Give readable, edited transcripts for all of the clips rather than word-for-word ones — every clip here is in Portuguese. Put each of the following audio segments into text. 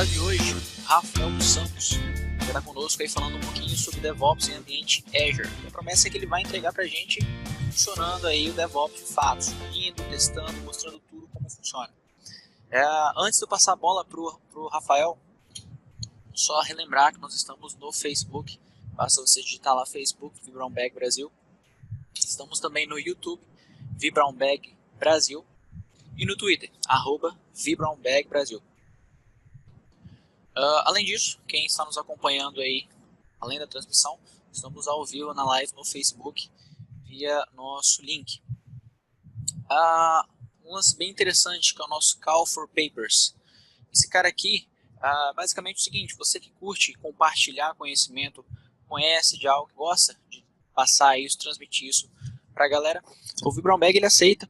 convidado de hoje, Rafael dos Santos, que está conosco aí falando um pouquinho sobre DevOps em ambiente Azure. A promessa é que ele vai entregar para a gente funcionando aí o DevOps de fato, subindo, testando, mostrando tudo como funciona. Antes de eu passar a bola para o Rafael, só relembrar que nós estamos no Facebook, basta você digitar lá Facebook, VBrownBag Brasil. Estamos também no YouTube, VBrownBag Brasil, e no Twitter, @VBrownBag Brasil. Além disso, quem está nos acompanhando aí, além da transmissão, estamos ao vivo na live no Facebook via nosso link. Um lance bem interessante que é o nosso Call for Papers. Esse cara aqui, basicamente é o seguinte: você que curte compartilhar conhecimento, conhece de algo, gosta de passar isso, transmitir isso para a galera, o VBrownBag ele aceita.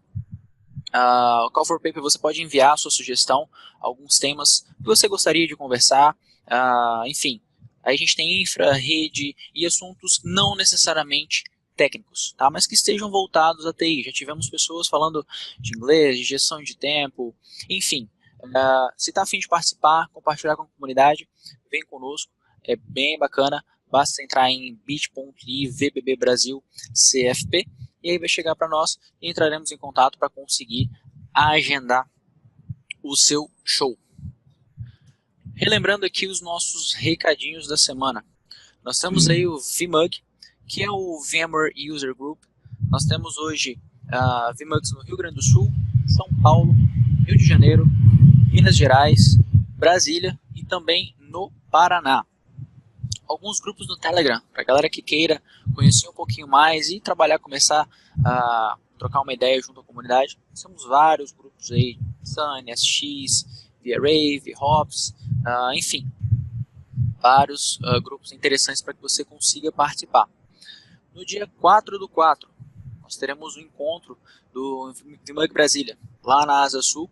O Call for Paper você pode enviar a sua sugestão, alguns temas que você gostaria de conversar, enfim. Aí a gente tem infra, rede e assuntos não necessariamente técnicos, tá? Mas que estejam voltados à TI. Já tivemos pessoas falando de inglês, de gestão de tempo, enfim. Se está a fim de participar, compartilhar com a comunidade, vem conosco, é bem bacana. Basta entrar em bit.ly VBB Brasil CFP e aí vai chegar para nós e entraremos em contato para conseguir agendar o seu show. Relembrando aqui os nossos recadinhos da semana. Nós temos aí o VMUG, que é o VMware User Group. Nós temos hoje VMUGs no Rio Grande do Sul, São Paulo, Rio de Janeiro, Minas Gerais, Brasília e também no Paraná. Alguns grupos no Telegram, para a galera que queira conhecer um pouquinho mais e começar a trocar uma ideia junto à comunidade. Temos vários grupos aí, Sun, SX, VRave, VHops, enfim, vários grupos interessantes para que você consiga participar. No dia 4/4, nós teremos o encontro do VMUG Brasília, lá na Asa Sul,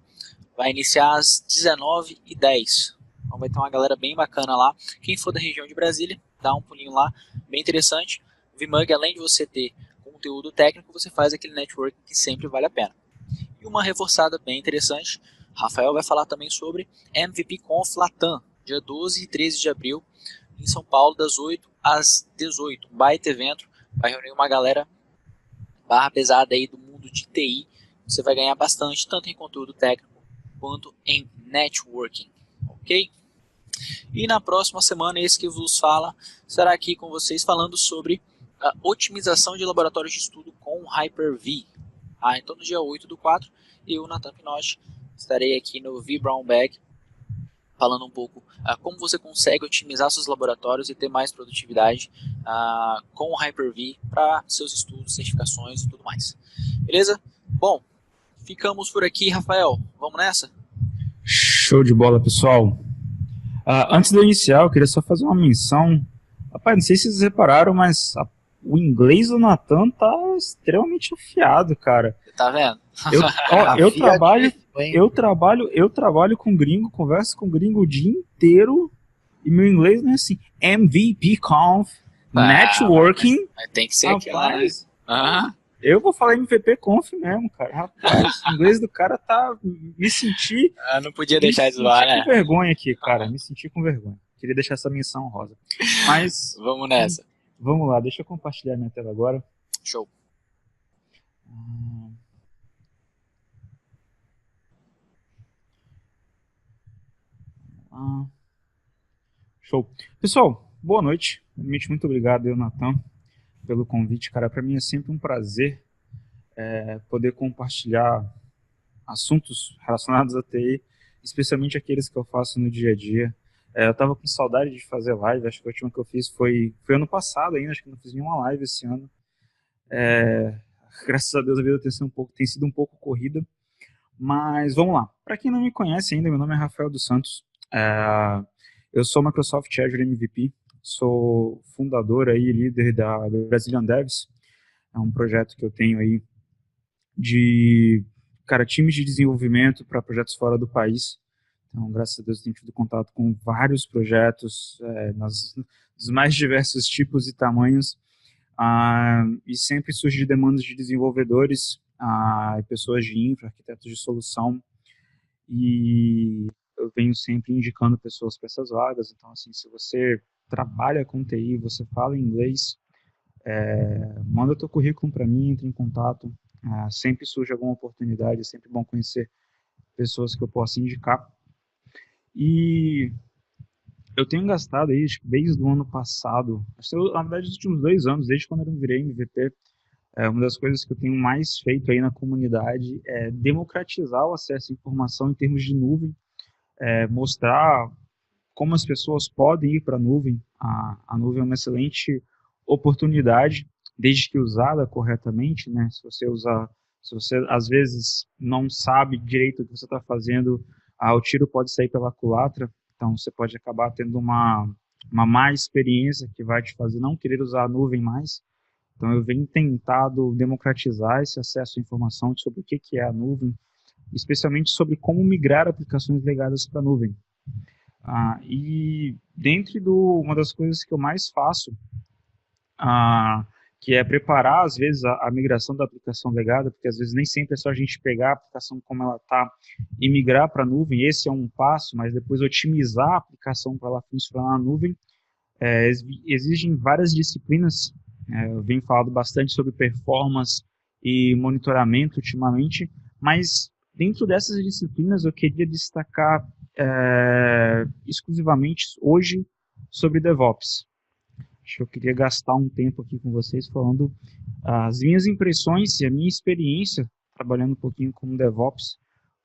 vai iniciar às 19h10. Então vai ter uma galera bem bacana lá. Quem for da região de Brasília, dá um pulinho lá, bem interessante. O VMUG, além de você ter conteúdo técnico, você faz aquele networking que sempre vale a pena. E uma reforçada bem interessante, Rafael vai falar também sobre MVP Conf Latam, dia 12 e 13 de abril, em São Paulo, das 8 às 18. Um baita evento, vai reunir uma galera barra pesada aí do mundo de TI. Você vai ganhar bastante, tanto em conteúdo técnico quanto em networking. Ok? E na próxima semana, esse que vos fala estará aqui com vocês falando sobre a otimização de laboratórios de estudo com Hyper-V. Então no dia 8/4, eu, Nathan Pinoche, estarei aqui no VBrownBag falando um pouco como você consegue otimizar seus laboratórios e ter mais produtividade com o Hyper-V para seus estudos, certificações e tudo mais. Beleza? Bom, ficamos por aqui, Rafael. Vamos nessa? Show de bola, pessoal. Antes de eu iniciar, eu queria só fazer uma menção. Rapaz, não sei se vocês repararam, mas o inglês do Nathan tá extremamente afiado, cara. Tá vendo? Eu trabalho com gringo, converso com gringo o dia inteiro e meu inglês não é assim. MVP Conf, Networking. Mas tem que ser rapaz, aqui, eu vou falar MVP Conf mesmo, cara. Rapaz, o inglês do cara tá... Me senti... não podia deixar de zoar, né? Me senti com vergonha aqui, cara. Me senti com vergonha. Queria deixar essa menção rosa. Mas... Vamos nessa. Vamos lá, deixa eu compartilhar minha tela agora. Show. Show. Pessoal, boa noite. Muito obrigado, Nathan, pelo convite, cara. Para mim é sempre um prazer poder compartilhar assuntos relacionados à TI, especialmente aqueles que eu faço no dia a dia. Eu tava com saudade de fazer live, acho que a última que eu fiz foi ano passado ainda, acho que não fiz nenhuma live esse ano. Graças a Deus a vida tem sido um pouco corrida, mas vamos lá. Para quem não me conhece ainda, meu nome é Rafael dos Santos, eu sou Microsoft Azure MVP, sou fundador aí, líder da Brazilian Devs, é um projeto que eu tenho aí de times de desenvolvimento para projetos fora do país. Então, graças a Deus, tenho tido contato com vários projetos dos mais diversos tipos e tamanhos, e sempre surgem demandas de desenvolvedores, pessoas de infra, arquitetos de solução, e eu venho sempre indicando pessoas para essas vagas. Então, assim, se você trabalha com TI, você fala inglês, manda teu currículo para mim, entre em contato. Sempre surge alguma oportunidade, é sempre bom conhecer pessoas que eu possa indicar. E eu tenho gastado aí, acho que desde o ano passado, na verdade, nos últimos 2 anos, desde quando eu virei MVP, uma das coisas que eu tenho mais feito aí na comunidade é democratizar o acesso à informação em termos de nuvem, mostrar como as pessoas podem ir para a nuvem. A nuvem é uma excelente oportunidade, desde que usada corretamente, né? Se você às vezes não sabe direito o que você está fazendo, o tiro pode sair pela culatra, então você pode acabar tendo uma má experiência que vai te fazer não querer usar a nuvem mais. Então eu venho tentado democratizar esse acesso à informação sobre o que é a nuvem, especialmente sobre como migrar aplicações legadas para a nuvem. E uma das coisas que eu mais faço, que é preparar, às vezes, a migração da aplicação legada, porque às vezes nem sempre é só a gente pegar a aplicação como ela está e migrar para a nuvem, esse é um passo, mas depois otimizar a aplicação para ela funcionar na nuvem, exigem várias disciplinas. Eu venho falando bastante sobre performance e monitoramento ultimamente, mas dentro dessas disciplinas eu queria destacar exclusivamente hoje sobre DevOps. Acho que eu queria gastar um tempo aqui com vocês falando as minhas impressões e a minha experiência trabalhando um pouquinho como DevOps,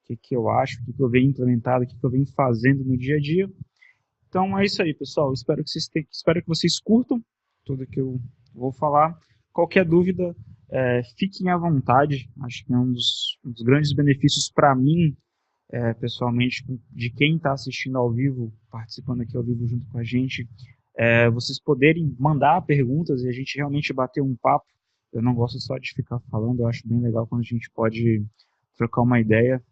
o que eu acho, o que eu venho implementado, o que eu venho fazendo no dia a dia. Então é isso aí, pessoal. Espero que vocês curtam tudo que eu vou falar. Qualquer dúvida, fiquem à vontade. Acho que é um dos grandes benefícios para mim, pessoalmente, de quem está assistindo ao vivo, participando aqui ao vivo junto com a gente, vocês poderem mandar perguntas e a gente realmente bater um papo. Eu não gosto só de ficar falando, eu acho bem legal quando a gente pode trocar uma ideia.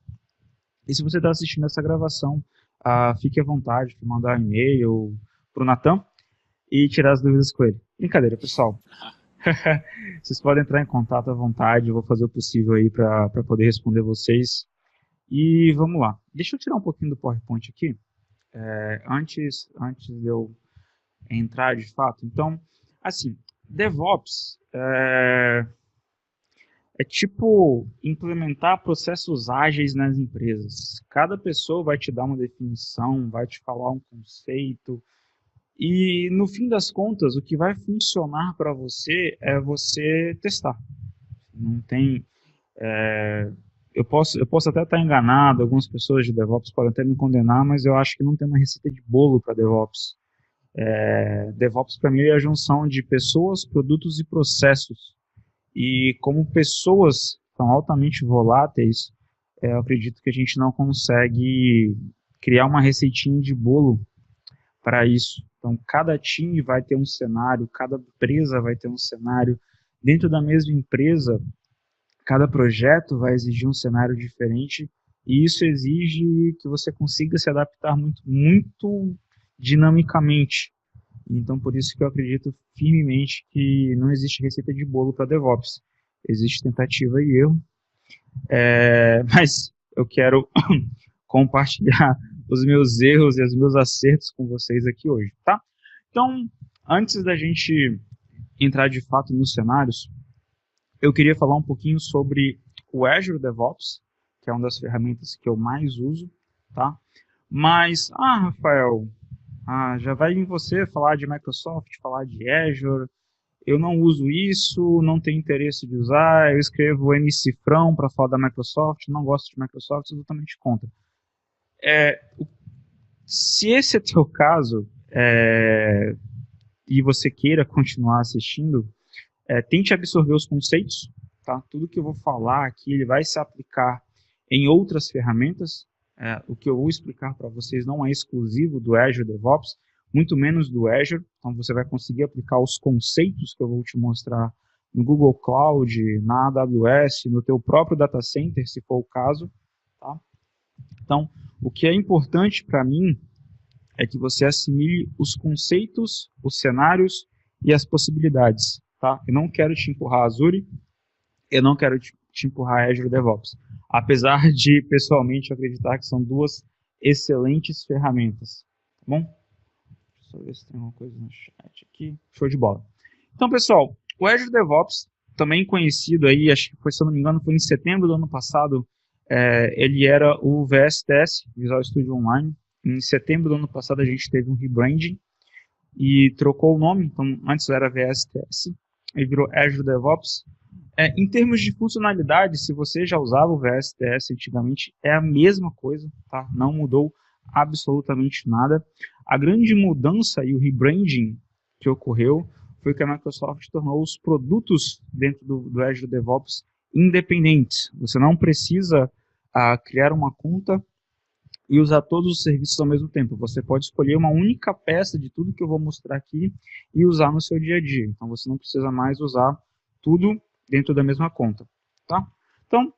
E se você está assistindo essa gravação, fique à vontade de mandar um e-mail para o Natan e tirar as dúvidas com ele. Brincadeira, pessoal. Vocês podem entrar em contato à vontade, eu vou fazer o possível aí para poder responder vocês. E vamos lá. Deixa eu tirar um pouquinho do PowerPoint aqui, antes de eu entrar de fato. Então, assim, DevOps é tipo implementar processos ágeis nas empresas. Cada pessoa vai te dar uma definição, vai te falar um conceito, e no fim das contas, o que vai funcionar para você é você testar. Não tem... eu posso até estar enganado, algumas pessoas de DevOps podem até me condenar, mas eu acho que não tem uma receita de bolo para DevOps. DevOps para mim é a junção de pessoas, produtos e processos. E como pessoas são altamente voláteis, eu acredito que a gente não consegue criar uma receitinha de bolo para isso. Então, cada time vai ter um cenário, cada empresa vai ter um cenário. Dentro da mesma empresa, cada projeto vai exigir um cenário diferente, e isso exige que você consiga se adaptar muito, muito dinamicamente. Então, por isso que eu acredito firmemente que não existe receita de bolo para DevOps. Existe tentativa e erro, mas eu quero compartilhar os meus erros e os meus acertos com vocês aqui hoje, tá? Então, antes da gente entrar de fato nos cenários, eu queria falar um pouquinho sobre o Azure DevOps, que é uma das ferramentas que eu mais uso, tá? Mas, Rafael, já vai em você falar de Microsoft, falar de Azure, eu não uso isso, não tenho interesse de usar, eu escrevo mcifrão para falar da Microsoft, não gosto de Microsoft, sou totalmente contra. Se esse é teu caso, e você queira continuar assistindo, tente absorver os conceitos, tá? Tudo que eu vou falar aqui, ele vai se aplicar em outras ferramentas. O que eu vou explicar para vocês não é exclusivo do Azure DevOps, muito menos do Azure. Então você vai conseguir aplicar os conceitos que eu vou te mostrar no Google Cloud, na AWS, no teu próprio data center, se for o caso, tá? Então, o que é importante para mim é que você assimile os conceitos, os cenários e as possibilidades, tá? Eu não quero te empurrar Azure, eu não quero te empurrar Azure DevOps. Apesar de, pessoalmente, acreditar que são duas excelentes ferramentas, tá bom? Deixa eu ver se tem alguma coisa no chat aqui. Show de bola. Então, pessoal, o Azure DevOps, também conhecido aí, acho que foi, se eu não me engano, foi em setembro do ano passado, ele era o VSTS, Visual Studio Online. Em setembro do ano passado a gente teve um rebranding e trocou o nome, então antes era VSTS, e virou Azure DevOps. Em termos de funcionalidade, se você já usava o VSTS antigamente, é a mesma coisa, tá? Não mudou absolutamente nada. A grande mudança e o rebranding que ocorreu foi que a Microsoft tornou os produtos dentro do Azure DevOps independentes. Você não precisa criar uma conta e usar todos os serviços ao mesmo tempo. Você pode escolher uma única peça de tudo que eu vou mostrar aqui e usar no seu dia a dia. Então você não precisa mais usar tudo dentro da mesma conta, tá? Então,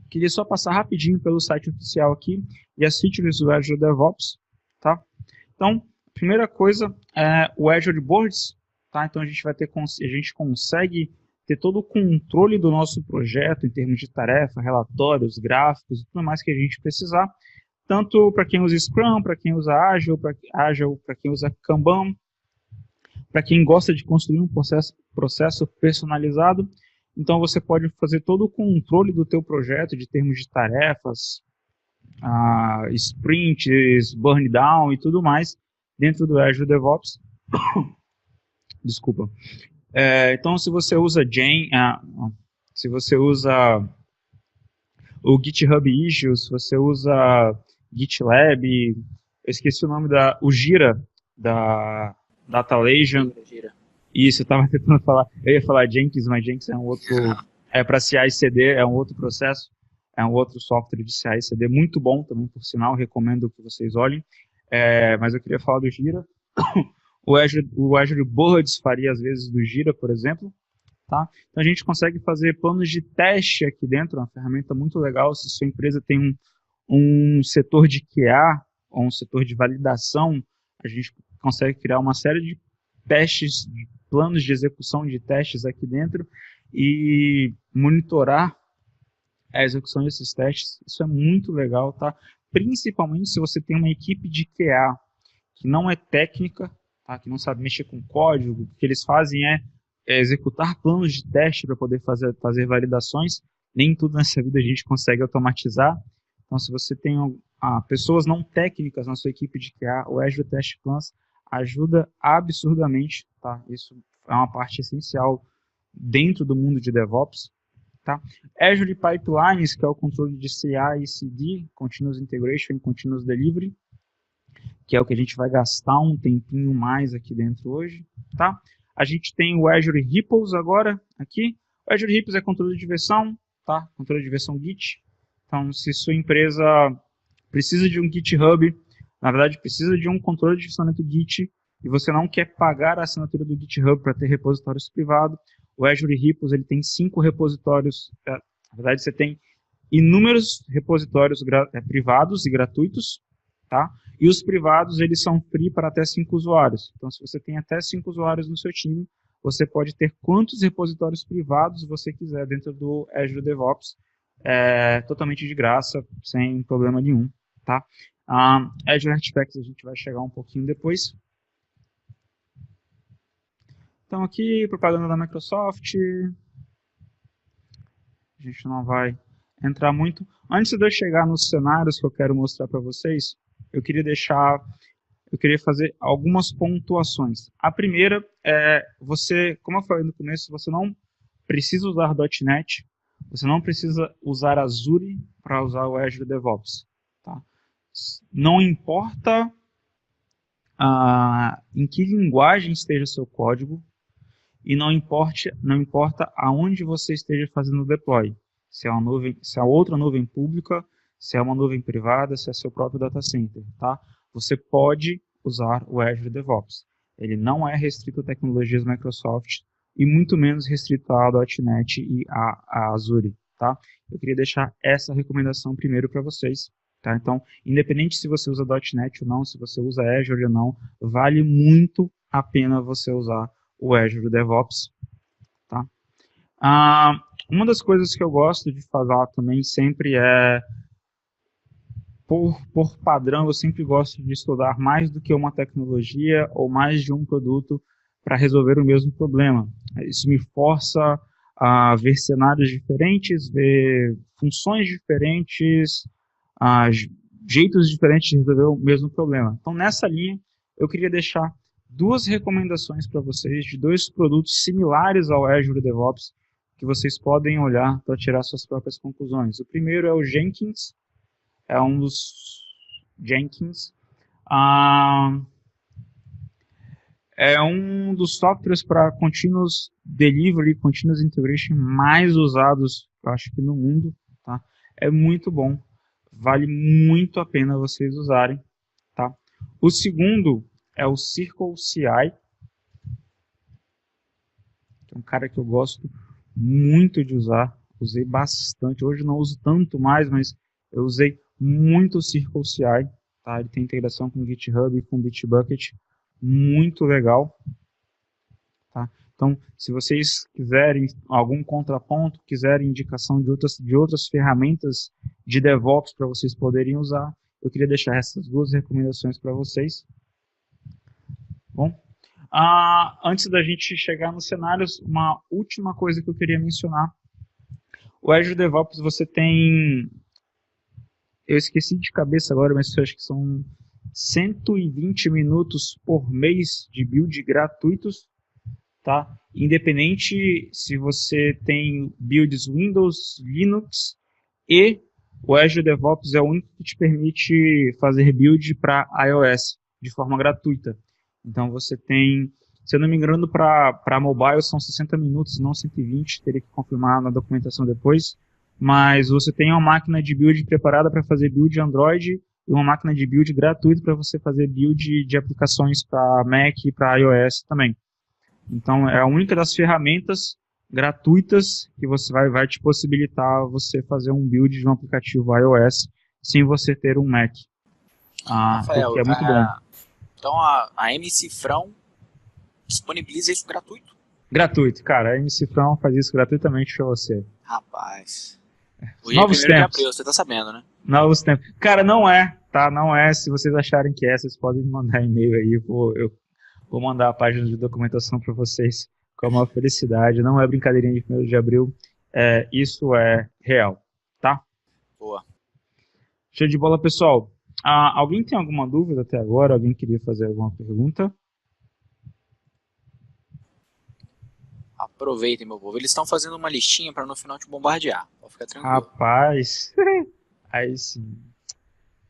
queria só passar rapidinho pelo site oficial aqui e as features do Azure DevOps, tá? Então, primeira coisa é o Azure Boards, tá? Então a gente consegue ter todo o controle do nosso projeto em termos de tarefa, relatórios, gráficos e tudo mais que a gente precisar, tanto para quem usa Scrum, para quem usa Agile, para quem usa Kanban, para quem gosta de construir um processo personalizado. Então você pode fazer todo o controle do teu projeto de termos de tarefas, sprints, burn down e tudo mais dentro do Azure DevOps. Desculpa. Então se você usa se você usa o GitHub Issues, se você usa GitLab, eu esqueci o nome o Jira da DataLegion. Isso, eu estava tentando falar, eu ia falar Jenkins, mas Jenkins é um outro, para CI/CD, é um outro processo, é um outro software de CI/CD, muito bom também, por sinal, recomendo que vocês olhem, mas eu queria falar do Jira. O Azure Boards faria às vezes do Jira, por exemplo, tá? Então a gente consegue fazer planos de teste aqui dentro, uma ferramenta muito legal. Se sua empresa tem um setor de QA, ou um setor de validação, a gente consegue criar uma série de testes, de planos de execução de testes aqui dentro e monitorar a execução desses testes. Isso é muito legal, tá? Principalmente se você tem uma equipe de QA que não é técnica, tá? Que não sabe mexer com código. O que eles fazem é executar planos de teste para poder fazer validações. Nem tudo nessa vida a gente consegue automatizar. Então, se você tem pessoas não técnicas na sua equipe de QA, o Azure Test Plans ajuda absurdamente, tá? Isso é uma parte essencial dentro do mundo de DevOps, tá? Azure Pipelines, que é o controle de CI e CD, Continuous Integration e Continuous Delivery, que é o que a gente vai gastar um tempinho mais aqui dentro hoje, tá? A gente tem o Azure Repos agora, aqui. O Azure Repos é controle de versão, tá? Controle de versão Git. Então, se sua empresa precisa de um GitHub, na verdade, precisa de um controle de funcionamento Git, e você não quer pagar a assinatura do GitHub para ter repositórios privados, o Azure Repos ele tem 5 repositórios, na verdade, você tem inúmeros repositórios privados e gratuitos, tá? E os privados, eles são free para até 5 usuários. Então, se você tem até 5 usuários no seu time, você pode ter quantos repositórios privados você quiser dentro do Azure DevOps, totalmente de graça, sem problema nenhum, tá? Azure Artifacts a gente vai chegar um pouquinho depois. Então aqui, propaganda da Microsoft. A gente não vai entrar muito. Antes de eu chegar nos cenários que eu quero mostrar para vocês, eu queria fazer algumas pontuações. A primeira é, como eu falei no começo, você não precisa usar .NET, você não precisa usar Azure para usar o Azure DevOps, tá? Não importa em que linguagem esteja seu código e não importa aonde você esteja fazendo o deploy. Se é outra nuvem pública, se é uma nuvem privada, se é seu próprio data center, tá? Você pode usar o Azure DevOps. Ele não é restrito a tecnologias Microsoft e muito menos restrito a .NET e a Azure, tá? Eu queria deixar essa recomendação primeiro para vocês, tá? Então, independente se você usa .NET ou não, se você usa Azure ou não, vale muito a pena você usar o Azure DevOps, tá? Uma das coisas que eu gosto de falar também sempre é por padrão, eu sempre gosto de estudar mais do que uma tecnologia ou mais de um produto para resolver o mesmo problema. Isso me força a ver cenários diferentes, ver funções diferentes, jeitos diferentes de resolver o mesmo problema. Então, nessa linha, eu queria deixar duas recomendações para vocês de dois produtos similares ao Azure DevOps que vocês podem olhar para tirar suas próprias conclusões. O primeiro é o Jenkins, é um dos Jenkins. É um dos softwares para Continuous Delivery, Continuous Integration mais usados, eu acho que no mundo. Tá? É muito bom, vale muito a pena vocês usarem. Tá? O segundo é o Circle CI, que é um cara que eu gosto muito de usar, usei bastante, hoje não uso tanto mais, mas eu usei muito o Circle CI, tá? Ele tem integração com GitHub e com Bitbucket, muito legal. Tá? Então, se vocês quiserem algum contraponto, quiserem indicação de outras ferramentas de DevOps para vocês poderem usar, eu queria deixar essas duas recomendações para vocês. Bom, antes da gente chegar nos cenários, uma última coisa que eu queria mencionar. O Azure DevOps você tem, eu esqueci de cabeça agora, mas eu acho que são 120 minutos por mês de build gratuitos, tá? Independente se você tem builds Windows, Linux, e o Azure DevOps é o único que te permite fazer build para iOS de forma gratuita. Então você tem, se eu não me engano, para mobile são 60 minutos, não 120, teria que confirmar na documentação depois, mas você tem uma máquina de build preparada para fazer build Android e uma máquina de build gratuita para você fazer build de aplicações para Mac e para iOS também. Então é a única das ferramentas gratuitas que você vai te possibilitar você fazer um build de um aplicativo iOS sem você ter um Mac. Rafael, porque é muito bom. Então a MC-Frão disponibiliza isso gratuito? Gratuito, cara. A MC-Frão faz isso gratuitamente para você. Rapaz. Hoje Novos é 1º de tempos. abril, você tá sabendo, né? Novos tempos. Cara, não é, tá? Não é. Se vocês acharem que é, vocês podem me mandar e-mail aí. Eu vou mandar a página de documentação para vocês com uma felicidade. Não é brincadeirinha de 1º de abril. Isso é real, tá? Boa. Show de bola, pessoal. Alguém tem alguma dúvida até agora? Alguém queria fazer alguma pergunta? Aproveitem, meu povo. Eles estão fazendo uma listinha para no final te bombardear. Pode ficar tranquilo. Rapaz, aí sim.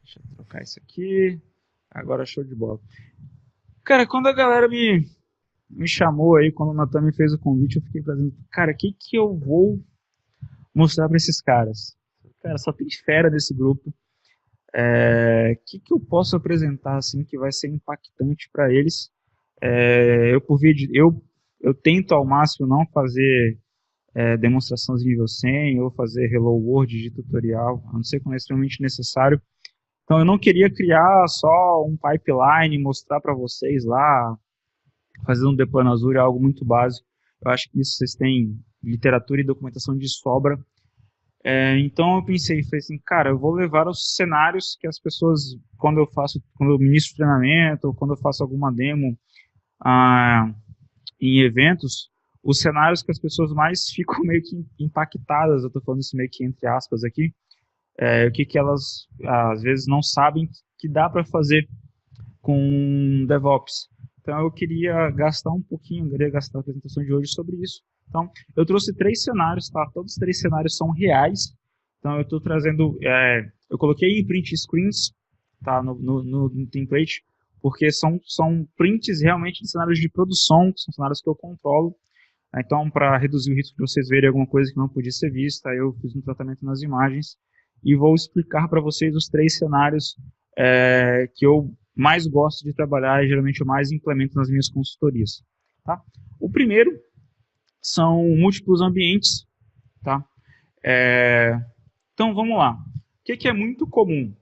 Deixa eu trocar isso aqui. Agora show de bola. Cara, quando a galera me chamou aí, quando o Natan me fez o convite, eu fiquei pensando, cara, o que eu vou mostrar para esses caras? Cara, só tem fera nesse grupo. Que eu posso apresentar assim que vai ser impactante para eles? Eu tento ao máximo não fazer demonstração de nível 100 ou fazer Hello World de tutorial, a não ser quando é extremamente necessário. Então eu não queria criar só um pipeline, mostrar para vocês lá, fazer um deploy no Azure, algo muito básico. Eu acho que isso vocês têm literatura e documentação de sobra. Então eu pensei, falei assim, cara, eu vou levar os cenários que as pessoas, quando eu ministro treinamento, ou quando eu faço alguma demo em eventos, os cenários que as pessoas mais ficam meio que impactadas, eu estou falando isso meio que entre aspas aqui, o que elas às vezes não sabem que dá para fazer com DevOps. Então eu queria gastar a apresentação de hoje sobre isso. Então, eu trouxe 3 cenários, tá? Todos os 3 cenários são reais. Então, eu estou trazendo... eu coloquei em print screens, tá? No template, porque são prints realmente de cenários de produção, que são cenários que eu controlo. Então, para reduzir o risco de vocês verem alguma coisa que não podia ser vista, eu fiz um tratamento nas imagens e vou explicar para vocês os 3 cenários que eu mais gosto de trabalhar e geralmente eu mais implemento nas minhas consultorias. Tá? O primeiro são múltiplos ambientes, tá? Então vamos lá. O que é muito comum?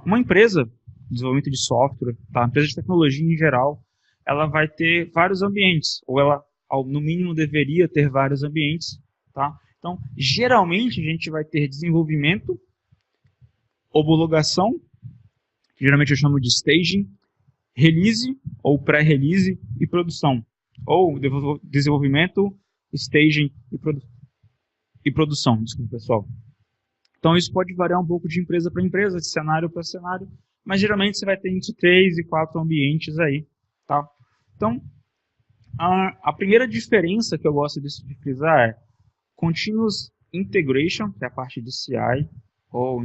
Uma empresa de desenvolvimento de software, tá? Uma empresa de tecnologia em geral, ela vai ter vários ambientes, ou ela, no mínimo, deveria ter vários ambientes, tá? Então, geralmente a gente vai ter desenvolvimento homologação, que geralmente eu chamo de staging, release ou pré-release e produção, ou desenvolvimento, staging e produção, desculpa pessoal. Então isso pode variar um pouco de empresa para empresa, de cenário para cenário, mas geralmente você vai ter entre 3 e 4 ambientes aí, tá? Então, a primeira diferença que eu gosto de frisar é Continuous Integration, que é a parte de CI, ou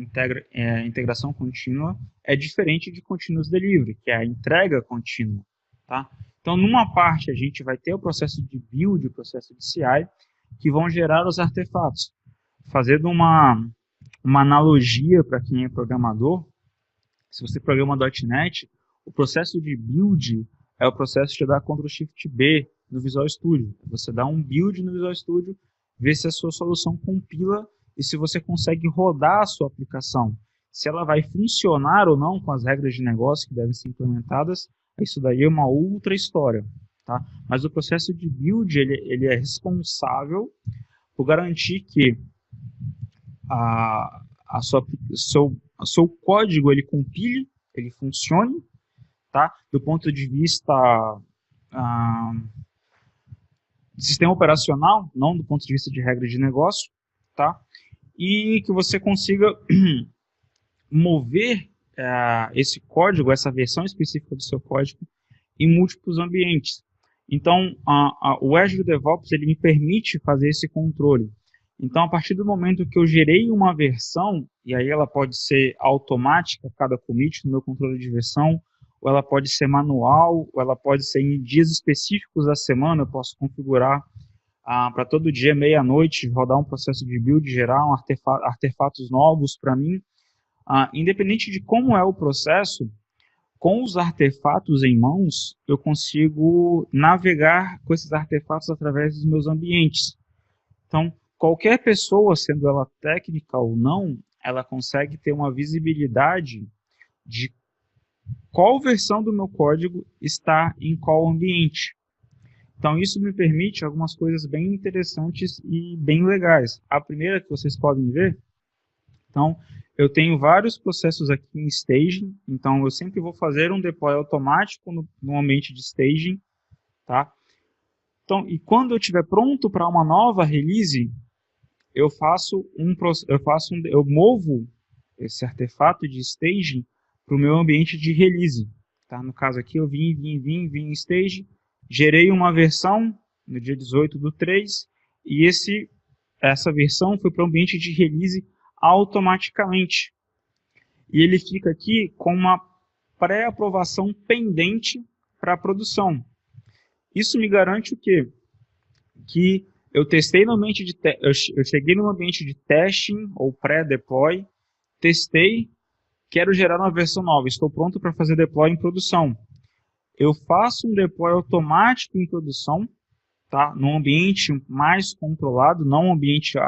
integração contínua, é diferente de Continuous Delivery, que é a entrega contínua, tá? Então, numa parte a gente vai ter o processo de build, o processo de CI, que vão gerar os artefatos. Fazendo uma analogia para quem é programador, se você programa .NET, o processo de build é o processo de dar Ctrl+Shift+B no Visual Studio. Você dá um build no Visual Studio, vê se a sua solução compila e se você consegue rodar a sua aplicação. Se ela vai funcionar ou não com as regras de negócio que devem ser implementadas, isso daí é uma outra história. Tá? Mas o processo de build ele é responsável por garantir que seu código ele compile, ele funcione, tá? Do ponto de vista de sistema operacional, não do ponto de vista de regra de negócio, tá? E que você consiga mover esse código, essa versão específica do seu código, em múltiplos ambientes. Então, o Azure DevOps ele me permite fazer esse controle. Então, a partir do momento que eu gerei uma versão, e aí ela pode ser automática, cada commit no meu controle de versão, ou ela pode ser manual, ou ela pode ser em dias específicos da semana, eu posso configurar para todo dia, meia-noite, rodar um processo de build, gerar artefatos novos para mim. Independente de como é o processo, com os artefatos em mãos, eu consigo navegar com esses artefatos através dos meus ambientes. Então, qualquer pessoa, sendo ela técnica ou não, ela consegue ter uma visibilidade de qual versão do meu código está em qual ambiente. Então, isso me permite algumas coisas bem interessantes e bem legais. A primeira que vocês podem ver, então, eu tenho vários processos aqui em staging, então eu sempre vou fazer um deploy automático no ambiente de staging, tá? Então, e quando eu estiver pronto para uma nova release, eu movo esse artefato de staging para o meu ambiente de release. Tá? No caso aqui, eu vim em stage, gerei uma versão no dia 18/3, e essa versão foi para o ambiente de release automaticamente. E ele fica aqui com uma pré-aprovação pendente para a produção. Isso me garante o quê? Que eu testei no ambiente eu cheguei no ambiente de testing ou pré-deploy, testei, quero gerar uma versão nova, estou pronto para fazer deploy em produção. Eu faço um deploy automático em produção, tá? Num ambiente mais controlado, não um ambiente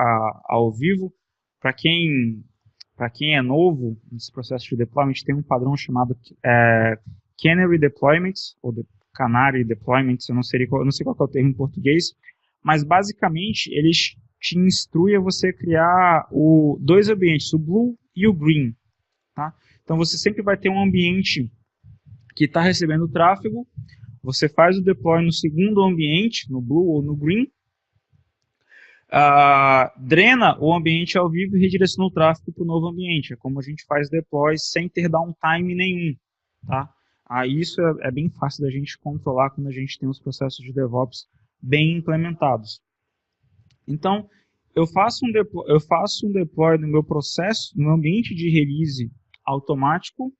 ao vivo. Para quem é novo nesse processo de deployment, tem um padrão chamado Canary Deployments, ou Canary Deployments, eu não sei qual é o termo em português, mas basicamente eles te instruem a você criar dois ambientes, o Blue e o Green. Tá? Então você sempre vai ter um ambiente que está recebendo tráfego, você faz o deploy no segundo ambiente, no Blue ou no Green, drena o ambiente ao vivo e redireciona o tráfego para o novo ambiente. É como a gente faz deploy sem ter downtime nenhum. Tá? Isso é bem fácil da gente controlar quando a gente tem os processos de DevOps bem implementados. Então, eu faço um deploy no meu processo, no ambiente de release automático,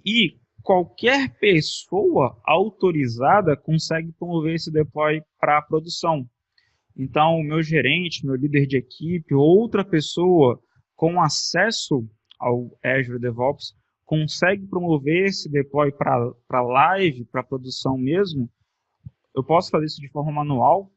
e qualquer pessoa autorizada consegue promover esse deploy para a produção. Então, o meu gerente, meu líder de equipe, outra pessoa com acesso ao Azure DevOps consegue promover esse deploy para live, para produção mesmo. Eu posso fazer isso de forma manual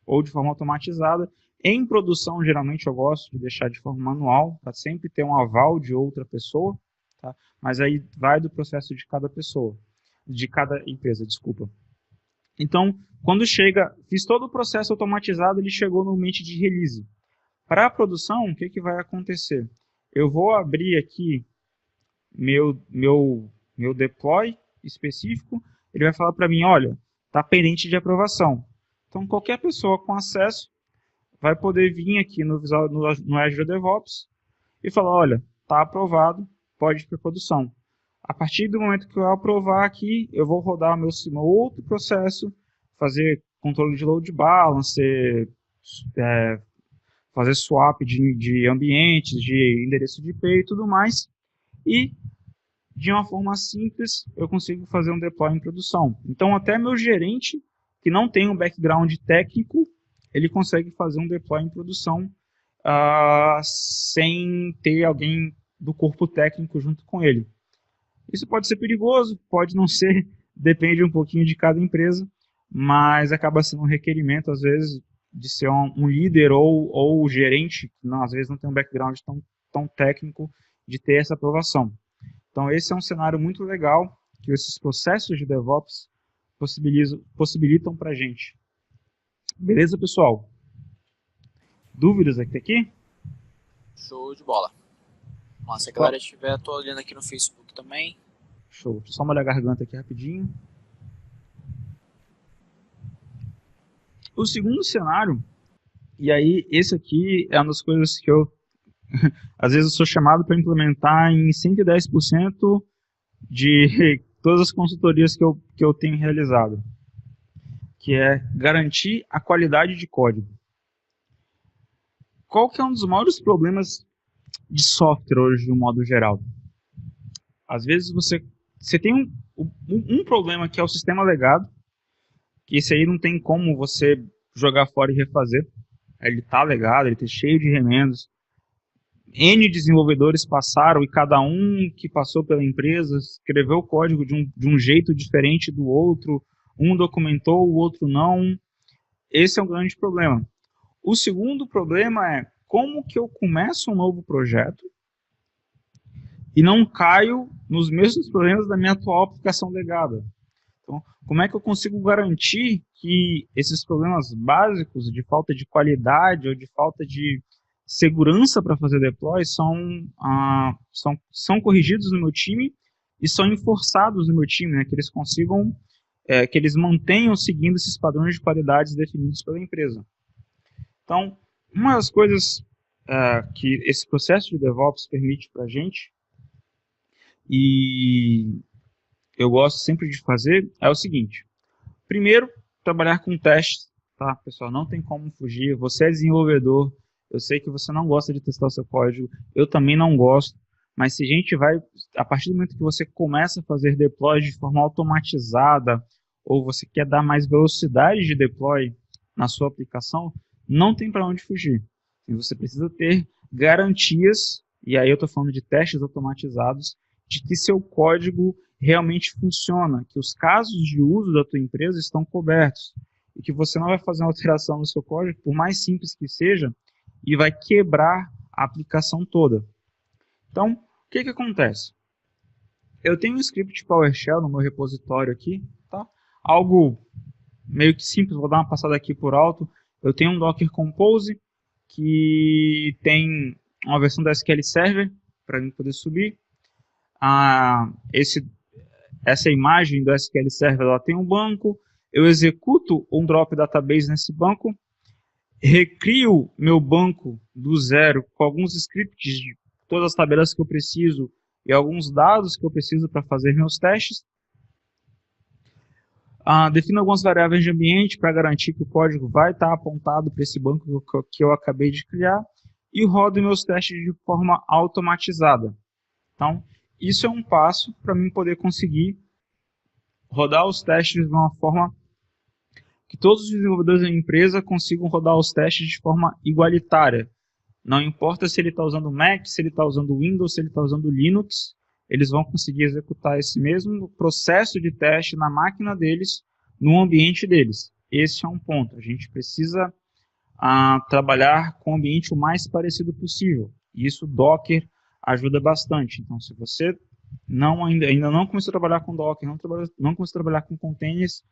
ou de forma automatizada. Em produção, geralmente, eu gosto de deixar de forma manual, para sempre ter um aval de outra pessoa, tá? Mas aí vai do processo de cada pessoa, de cada empresa, desculpa. Então, quando fiz todo o processo automatizado, ele chegou no ambiente de release. Para a produção, o que vai acontecer? Eu vou abrir aqui meu deploy específico, ele vai falar para mim, olha, está pendente de aprovação. Então, qualquer pessoa com acesso vai poder vir aqui no Azure DevOps e falar, olha, está aprovado, pode ir para produção. A partir do momento que eu aprovar aqui, eu vou rodar meu outro processo, fazer controle de load balancer, fazer swap de ambientes, de endereço de IP e tudo mais, e de uma forma simples eu consigo fazer um deploy em produção. Então até meu gerente, que não tem um background técnico, ele consegue fazer um deploy em produção sem ter alguém do corpo técnico junto com ele. Isso pode ser perigoso, pode não ser, depende um pouquinho de cada empresa, mas acaba sendo um requerimento, às vezes, de ser um líder ou gerente, que às vezes não tem um background tão técnico, de ter essa aprovação. Então, esse é um cenário muito legal que esses processos de DevOps possibilitam para a gente. Beleza, pessoal? Dúvidas aqui? Show de bola. Mas se a galera estiver, tô olhando aqui no Facebook também. Show. Deixa eu só molhar a garganta aqui rapidinho. O segundo cenário, e aí esse aqui é uma das coisas que eu, às vezes eu sou chamado para implementar em 110% de todas as consultorias que eu tenho realizado, que é garantir a qualidade de código. Qual que é um dos maiores problemas de software hoje, de um modo geral? Às vezes você tem um problema que é o sistema legado, que esse aí não tem como você jogar fora e refazer. Ele está legado, ele está cheio de remendos. N desenvolvedores passaram e cada um que passou pela empresa escreveu o código de um jeito diferente do outro. Um documentou, o outro não. Esse é um grande problema. O segundo problema é como que eu começo um novo projeto e não caio nos mesmos problemas da minha atual aplicação legada. Então, como é que eu consigo garantir que esses problemas básicos de falta de qualidade ou de falta de segurança para fazer deploy são corrigidos no meu time e são enforçados no meu time, né, que eles consigam, que eles mantenham seguindo esses padrões de qualidade definidos pela empresa. Então, uma das coisas que esse processo de DevOps permite para a gente, e eu gosto sempre de fazer, é o seguinte. Primeiro, trabalhar com testes, tá, pessoal? Não tem como fugir. Você é desenvolvedor, eu sei que você não gosta de testar o seu código, eu também não gosto, mas se a gente vai, a partir do momento que você começa a fazer deploy de forma automatizada, ou você quer dar mais velocidade de deploy na sua aplicação, não tem para onde fugir. Você precisa ter garantias, e aí eu estou falando de testes automatizados, de que seu código realmente funciona, que os casos de uso da tua empresa estão cobertos, e que você não vai fazer uma alteração no seu código, por mais simples que seja, e vai quebrar a aplicação toda. Então, o que acontece? Eu tenho um script PowerShell no meu repositório aqui, tá? Algo meio que simples, vou dar uma passada aqui por alto. Eu tenho um Docker Compose, que tem uma versão da SQL Server, para mim poder subir. Essa imagem do SQL Server, ela tem um banco, eu executo um drop database nesse banco, recrio meu banco do zero com alguns scripts de todas as tabelas que eu preciso e alguns dados que eu preciso para fazer meus testes. Defino algumas variáveis de ambiente para garantir que o código vai estar apontado para esse banco que eu acabei de criar e rodo meus testes de forma automatizada. Então, isso é um passo para mim poder conseguir rodar os testes de uma forma que todos os desenvolvedores da empresa consigam rodar os testes de forma igualitária. Não importa se ele está usando Mac, se ele está usando Windows, se ele está usando Linux, eles vão conseguir executar esse mesmo processo de teste na máquina deles, no ambiente deles. Esse é um ponto. A gente precisa trabalhar com o ambiente o mais parecido possível. E isso o Docker ajuda bastante. Então, se você ainda não começou a trabalhar com Docker, não começou a trabalhar com containers,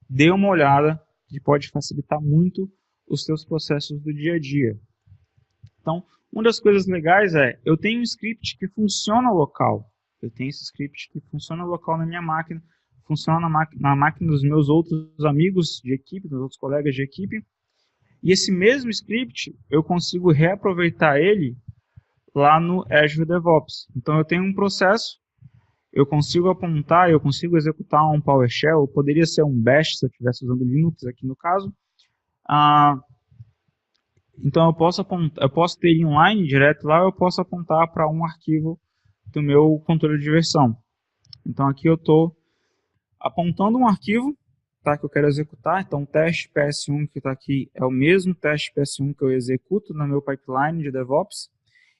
dê uma olhada, que pode facilitar muito os seus processos do dia a dia. Então, uma das coisas legais é, eu tenho um script que funciona local. Eu tenho esse script que funciona local na minha máquina, funciona na máquina dos meus outros amigos de equipe, dos outros colegas de equipe. E esse mesmo script, eu consigo reaproveitar ele lá no Azure DevOps. Então eu tenho um processo, eu consigo apontar, eu consigo executar um PowerShell, poderia ser um Bash se eu estivesse usando Linux aqui no caso. Então eu posso ter inline direto lá, eu posso apontar para um arquivo do meu controle de versão. Então aqui eu estou apontando um arquivo, tá, que eu quero executar. Então o teste PS1 que está aqui é o mesmo teste PS1 que eu executo no meu pipeline de DevOps.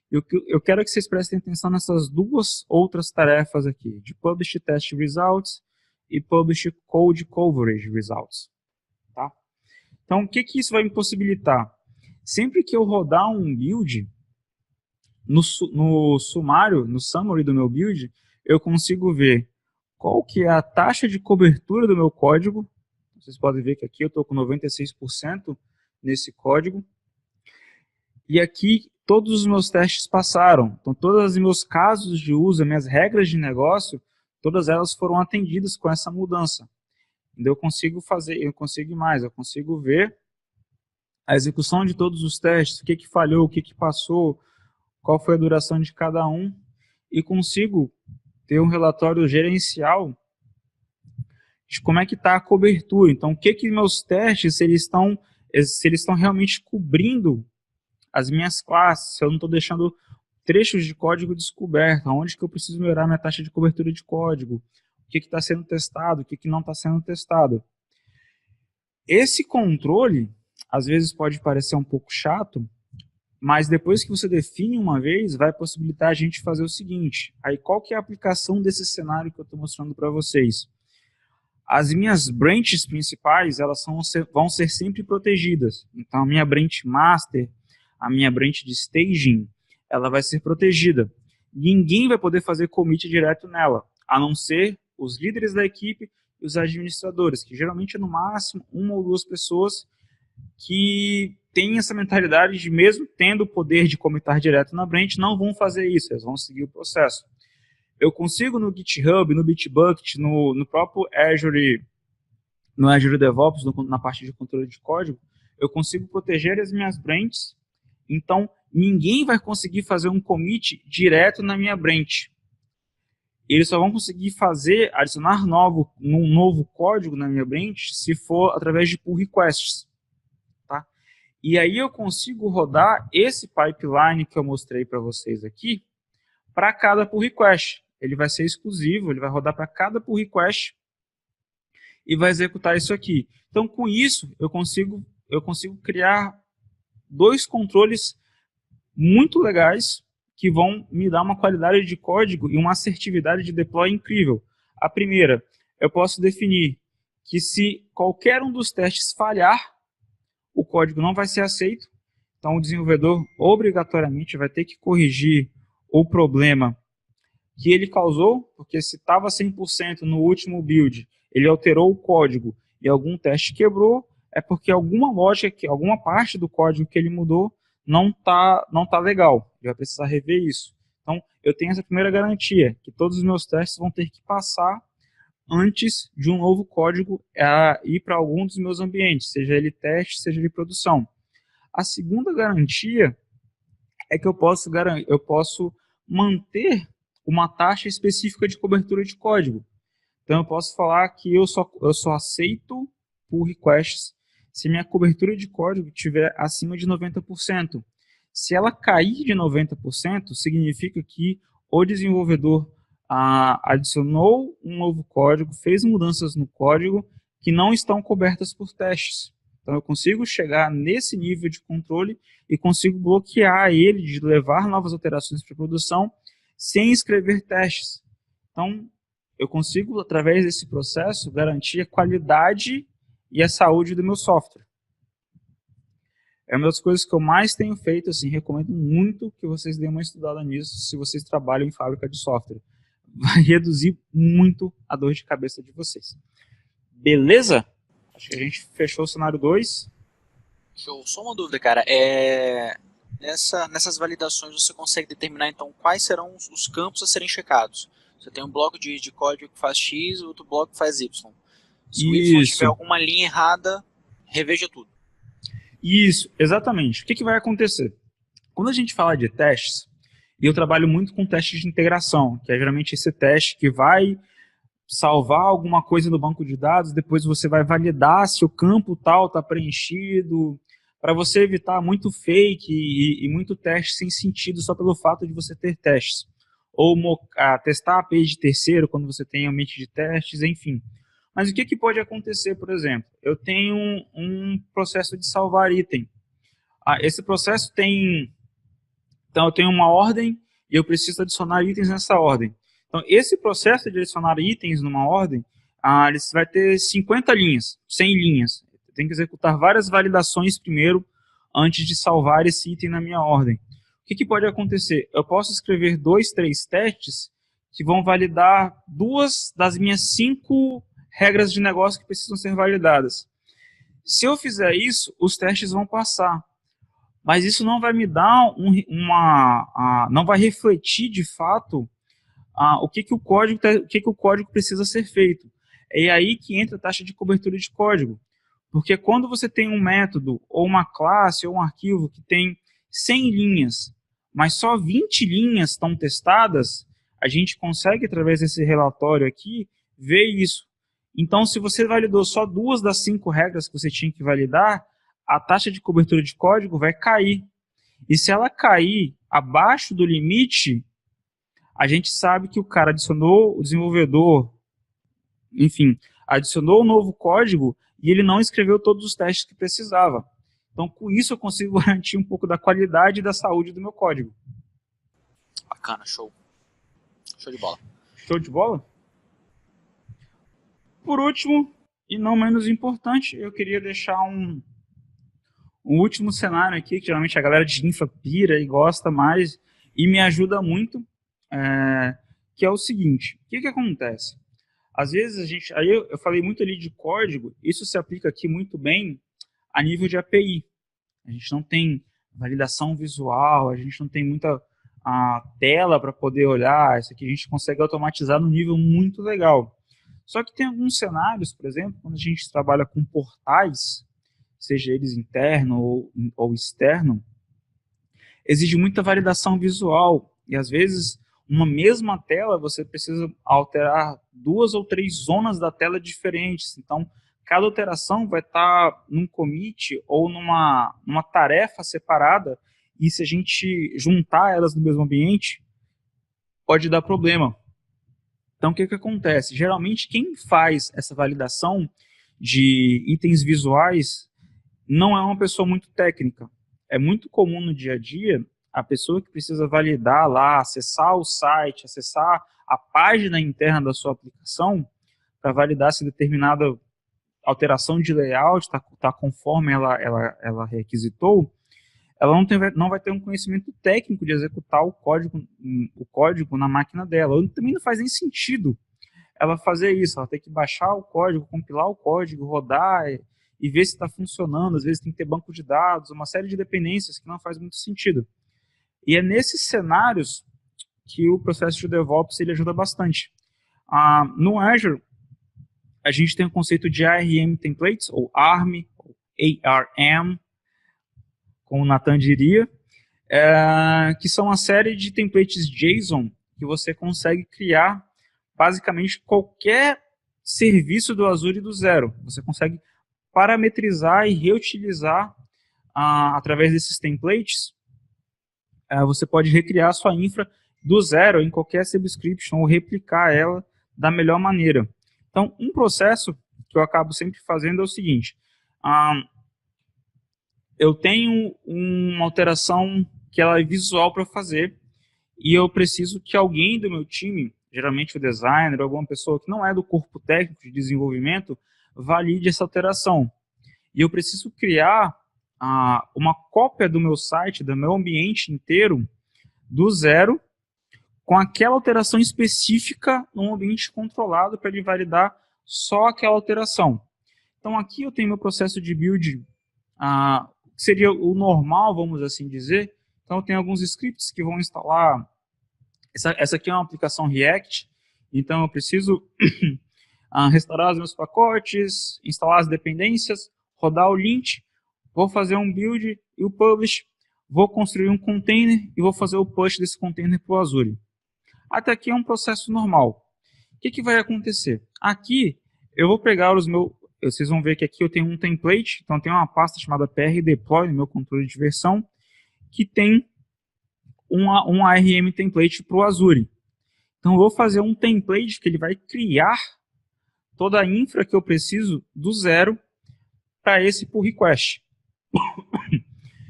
Eu quero que vocês prestem atenção nessas duas outras tarefas aqui, de Publish Test Results e Publish Code Coverage Results. Tá? Então, o que isso vai me possibilitar? Sempre que eu rodar um build, no sumário, no summary do meu build, eu consigo ver qual que é a taxa de cobertura do meu código. Vocês podem ver que aqui eu estou com 96% nesse código. E aqui todos os meus testes passaram. Então todos os meus casos de uso, minhas regras de negócio, todas elas foram atendidas com essa mudança. Eu consigo ver a execução de todos os testes, o que falhou, o que passou, qual foi a duração de cada um, e consigo ter um relatório gerencial de como é que está a cobertura. Então, o que meus testes, se eles estão realmente cobrindo as minhas classes, se eu não estou deixando trechos de código descoberto, onde que eu preciso melhorar minha taxa de cobertura de código, o que está sendo testado, o que não está sendo testado. Esse controle, às vezes pode parecer um pouco chato, mas depois que você define uma vez, vai possibilitar a gente fazer o seguinte. Aí qual que é a aplicação desse cenário que eu estou mostrando para vocês? As minhas branches principais, elas vão ser sempre protegidas. Então a minha branch master, a minha branch de staging, ela vai ser protegida. Ninguém vai poder fazer commit direto nela, a não ser os líderes da equipe e os administradores, que geralmente é no máximo uma ou duas pessoas que têm essa mentalidade de, mesmo tendo o poder de commitar direto na branch, não vão fazer isso, eles vão seguir o processo. Eu consigo no GitHub, no Bitbucket, no próprio Azure, no Azure DevOps, na parte de controle de código, eu consigo proteger as minhas branches, então ninguém vai conseguir fazer um commit direto na minha branch. Eles só vão conseguir adicionar um novo código na minha branch se for através de pull requests. Tá? E aí eu consigo rodar esse pipeline que eu mostrei para vocês aqui para cada pull request. Ele vai ser exclusivo, ele vai rodar para cada pull request e vai executar isso aqui. Então, com isso, eu consigo criar dois controles muito legais que vão me dar uma qualidade de código e uma assertividade de deploy incrível. A primeira, eu posso definir que se qualquer um dos testes falhar, o código não vai ser aceito. Então, o desenvolvedor obrigatoriamente vai ter que corrigir o problema que ele causou, porque se estava 100% no último build, ele alterou o código e algum teste quebrou, é porque alguma lógica, alguma parte do código que ele mudou não tá legal. Ele vai precisar rever isso. Então, eu tenho essa primeira garantia, que todos os meus testes vão ter que passar antes de um novo código ir para algum dos meus ambientes, seja ele teste, seja ele produção. A segunda garantia é que eu posso manter uma taxa específica de cobertura de código. Então eu posso falar que eu só aceito pull requests se minha cobertura de código estiver acima de 90%. Se ela cair de 90%, significa que o desenvolvedor adicionou um novo código, fez mudanças no código que não estão cobertas por testes. Então eu consigo chegar nesse nível de controle e consigo bloquear ele de levar novas alterações para produção sem escrever testes. Então eu consigo, através desse processo, garantir a qualidade e a saúde do meu software. É uma das coisas que eu mais tenho feito, assim, recomendo muito que vocês deem uma estudada nisso se vocês trabalham em fábrica de software. Vai reduzir muito a dor de cabeça de vocês. Beleza? Acho que a gente fechou o cenário 2. Show. Só uma dúvida, cara. Nessas validações você consegue determinar, então, quais serão os campos a serem checados? Você tem um bloco de código que faz X e outro bloco que faz Y. Se o Y tiver Isso, alguma linha errada, reveja tudo. isso, exatamente. O que vai acontecer? Quando a gente fala de testes, e eu trabalho muito com testes de integração, que é geralmente esse teste que vai salvar alguma coisa no banco de dados, depois você vai validar se o campo tal está preenchido, para você evitar muito fake e muito teste sem sentido só pelo fato de você ter testes. Ou testar a API de terceiro quando você tem ambiente de testes, enfim. Mas o que pode acontecer, por exemplo? Eu tenho um processo de salvar item. Esse processo tem... Então, eu tenho uma ordem e eu preciso adicionar itens nessa ordem. Então, esse processo de adicionar itens numa ordem, ele vai ter 50 linhas, 100 linhas. Eu tenho que executar várias validações primeiro, antes de salvar esse item na minha ordem. O que pode acontecer? Eu posso escrever 2, 3 testes que vão validar 2 das minhas 5 regras de negócio que precisam ser validadas. Se eu fizer isso, os testes vão passar. Mas isso não vai me dar não vai refletir de fato o que o código precisa ser feito. É aí que entra a taxa de cobertura de código. Porque quando você tem um método, ou uma classe, ou um arquivo que tem 100 linhas, mas só 20 linhas estão testadas, a gente consegue, através desse relatório aqui, ver isso. Então, se você validou só 2 das 5 regras que você tinha que validar, a taxa de cobertura de código vai cair. E se ela cair abaixo do limite, a gente sabe que o cara adicionou, o desenvolvedor, enfim, adicionou um novo código e ele não escreveu todos os testes que precisava. Então, com isso, eu consigo garantir um pouco da qualidade e da saúde do meu código. Bacana, show. Show de bola. Show de bola? Por último, e não menos importante, eu queria deixar um último cenário aqui, que geralmente a galera de infra pira e gosta mais, e me ajuda muito, que é o seguinte: o que acontece? Às vezes aí eu falei muito ali de código, isso se aplica aqui muito bem a nível de API. A gente não tem validação visual, a gente não tem muita tela para poder olhar, isso aqui a gente consegue automatizar num nível muito legal. Só que tem alguns cenários, por exemplo, quando a gente trabalha com portais, seja eles interno ou externo, exige muita validação visual, e às vezes uma mesma tela você precisa alterar 2 ou 3 zonas da tela diferentes. Então, cada alteração vai estar num commit ou numa tarefa separada, e se a gente juntar elas no mesmo ambiente, pode dar problema. Então, o que acontece? Geralmente, quem faz essa validação de itens visuais não é uma pessoa muito técnica. É muito comum no dia a dia a pessoa que precisa validar lá, acessar o site, acessar a página interna da sua aplicação para validar se determinada alteração de layout está conforme ela requisitou, ela não vai ter um conhecimento técnico de executar o código na máquina dela. Também não faz nem sentido ela fazer isso. Ela tem que baixar o código, compilar o código, rodar e ver se está funcionando. Às vezes tem que ter banco de dados, uma série de dependências que não faz muito sentido. E é nesses cenários que o processo de DevOps ele ajuda bastante. No Azure, a gente tem o conceito de ARM templates, ou ARM, ou ARM, como o Nathan diria, que são uma série de templates JSON que você consegue criar basicamente qualquer serviço do Azure do zero. Você consegue parametrizar e reutilizar através desses templates. Você pode recriar a sua infra do zero em qualquer subscription ou replicar ela da melhor maneira. Então, um processo que eu acabo sempre fazendo é o seguinte: eu tenho uma alteração que ela é visual para fazer e eu preciso que alguém do meu time, geralmente o designer, alguma pessoa que não é do corpo técnico de desenvolvimento, valide essa alteração. E eu preciso criar uma cópia do meu site, do meu ambiente inteiro, do zero, com aquela alteração específica num ambiente controlado para ele validar só aquela alteração. Então aqui eu tenho meu processo de build, que seria o normal, vamos assim dizer. Então eu tenho alguns scripts que vão instalar. Essa aqui é uma aplicação React, Então eu preciso restaurar os meus pacotes, instalar as dependências, rodar o lint, vou fazer um build e o publish, vou construir um container e vou fazer o push desse container para o Azure. Até aqui é um processo normal. O que vai acontecer? Aqui eu vou pegar os meus... Vocês vão ver que aqui eu tenho um template, então tem uma pasta chamada prdeploy no meu controle de versão, que tem um ARM template para o Azure. Então eu vou fazer um template que ele vai criar toda a infra que eu preciso do zero para esse pull request.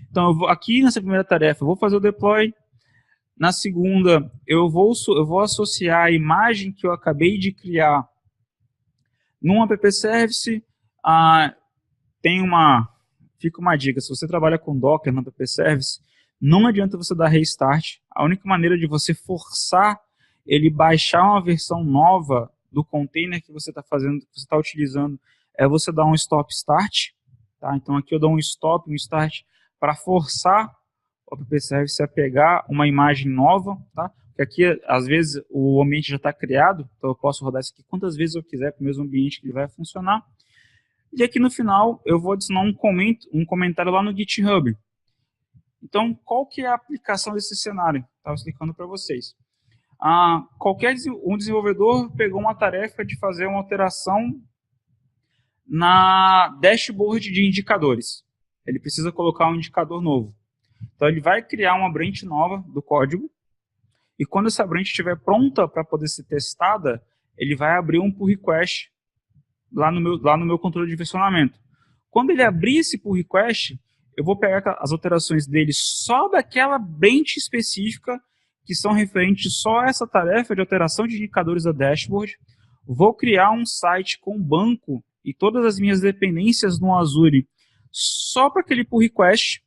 Então aqui nessa primeira tarefa eu vou fazer o deploy. Na segunda eu vou associar a imagem que eu acabei de criar num app service. Fica uma dica: se você trabalha com Docker no app service, não adianta você dar restart. A única maneira de você forçar ele baixar uma versão nova do container que você está fazendo, que você está utilizando, é você dar um stop start. Tá? Então aqui eu dou um stop, um start, para forçar o app service a pegar uma imagem nova, tá? Porque aqui às vezes o ambiente já está criado, então eu posso rodar isso aqui quantas vezes eu quiser para o mesmo ambiente que ele vai funcionar. E aqui no final eu vou adicionar um comentário lá no GitHub. Então, qual que é a aplicação desse cenário? Estava explicando para vocês. Um desenvolvedor pegou uma tarefa de fazer uma alteração na dashboard de indicadores. Ele precisa colocar um indicador novo. Então, ele vai criar uma branch nova do código, e quando essa branch estiver pronta para poder ser testada, ele vai abrir um pull request lá no meu controle de versionamento. Quando ele abrir esse pull request, eu vou pegar as alterações dele só daquela branch específica, que são referentes só a essa tarefa de alteração de indicadores da dashboard. Vou criar um site com banco e todas as minhas dependências no Azure só para aquele pull request.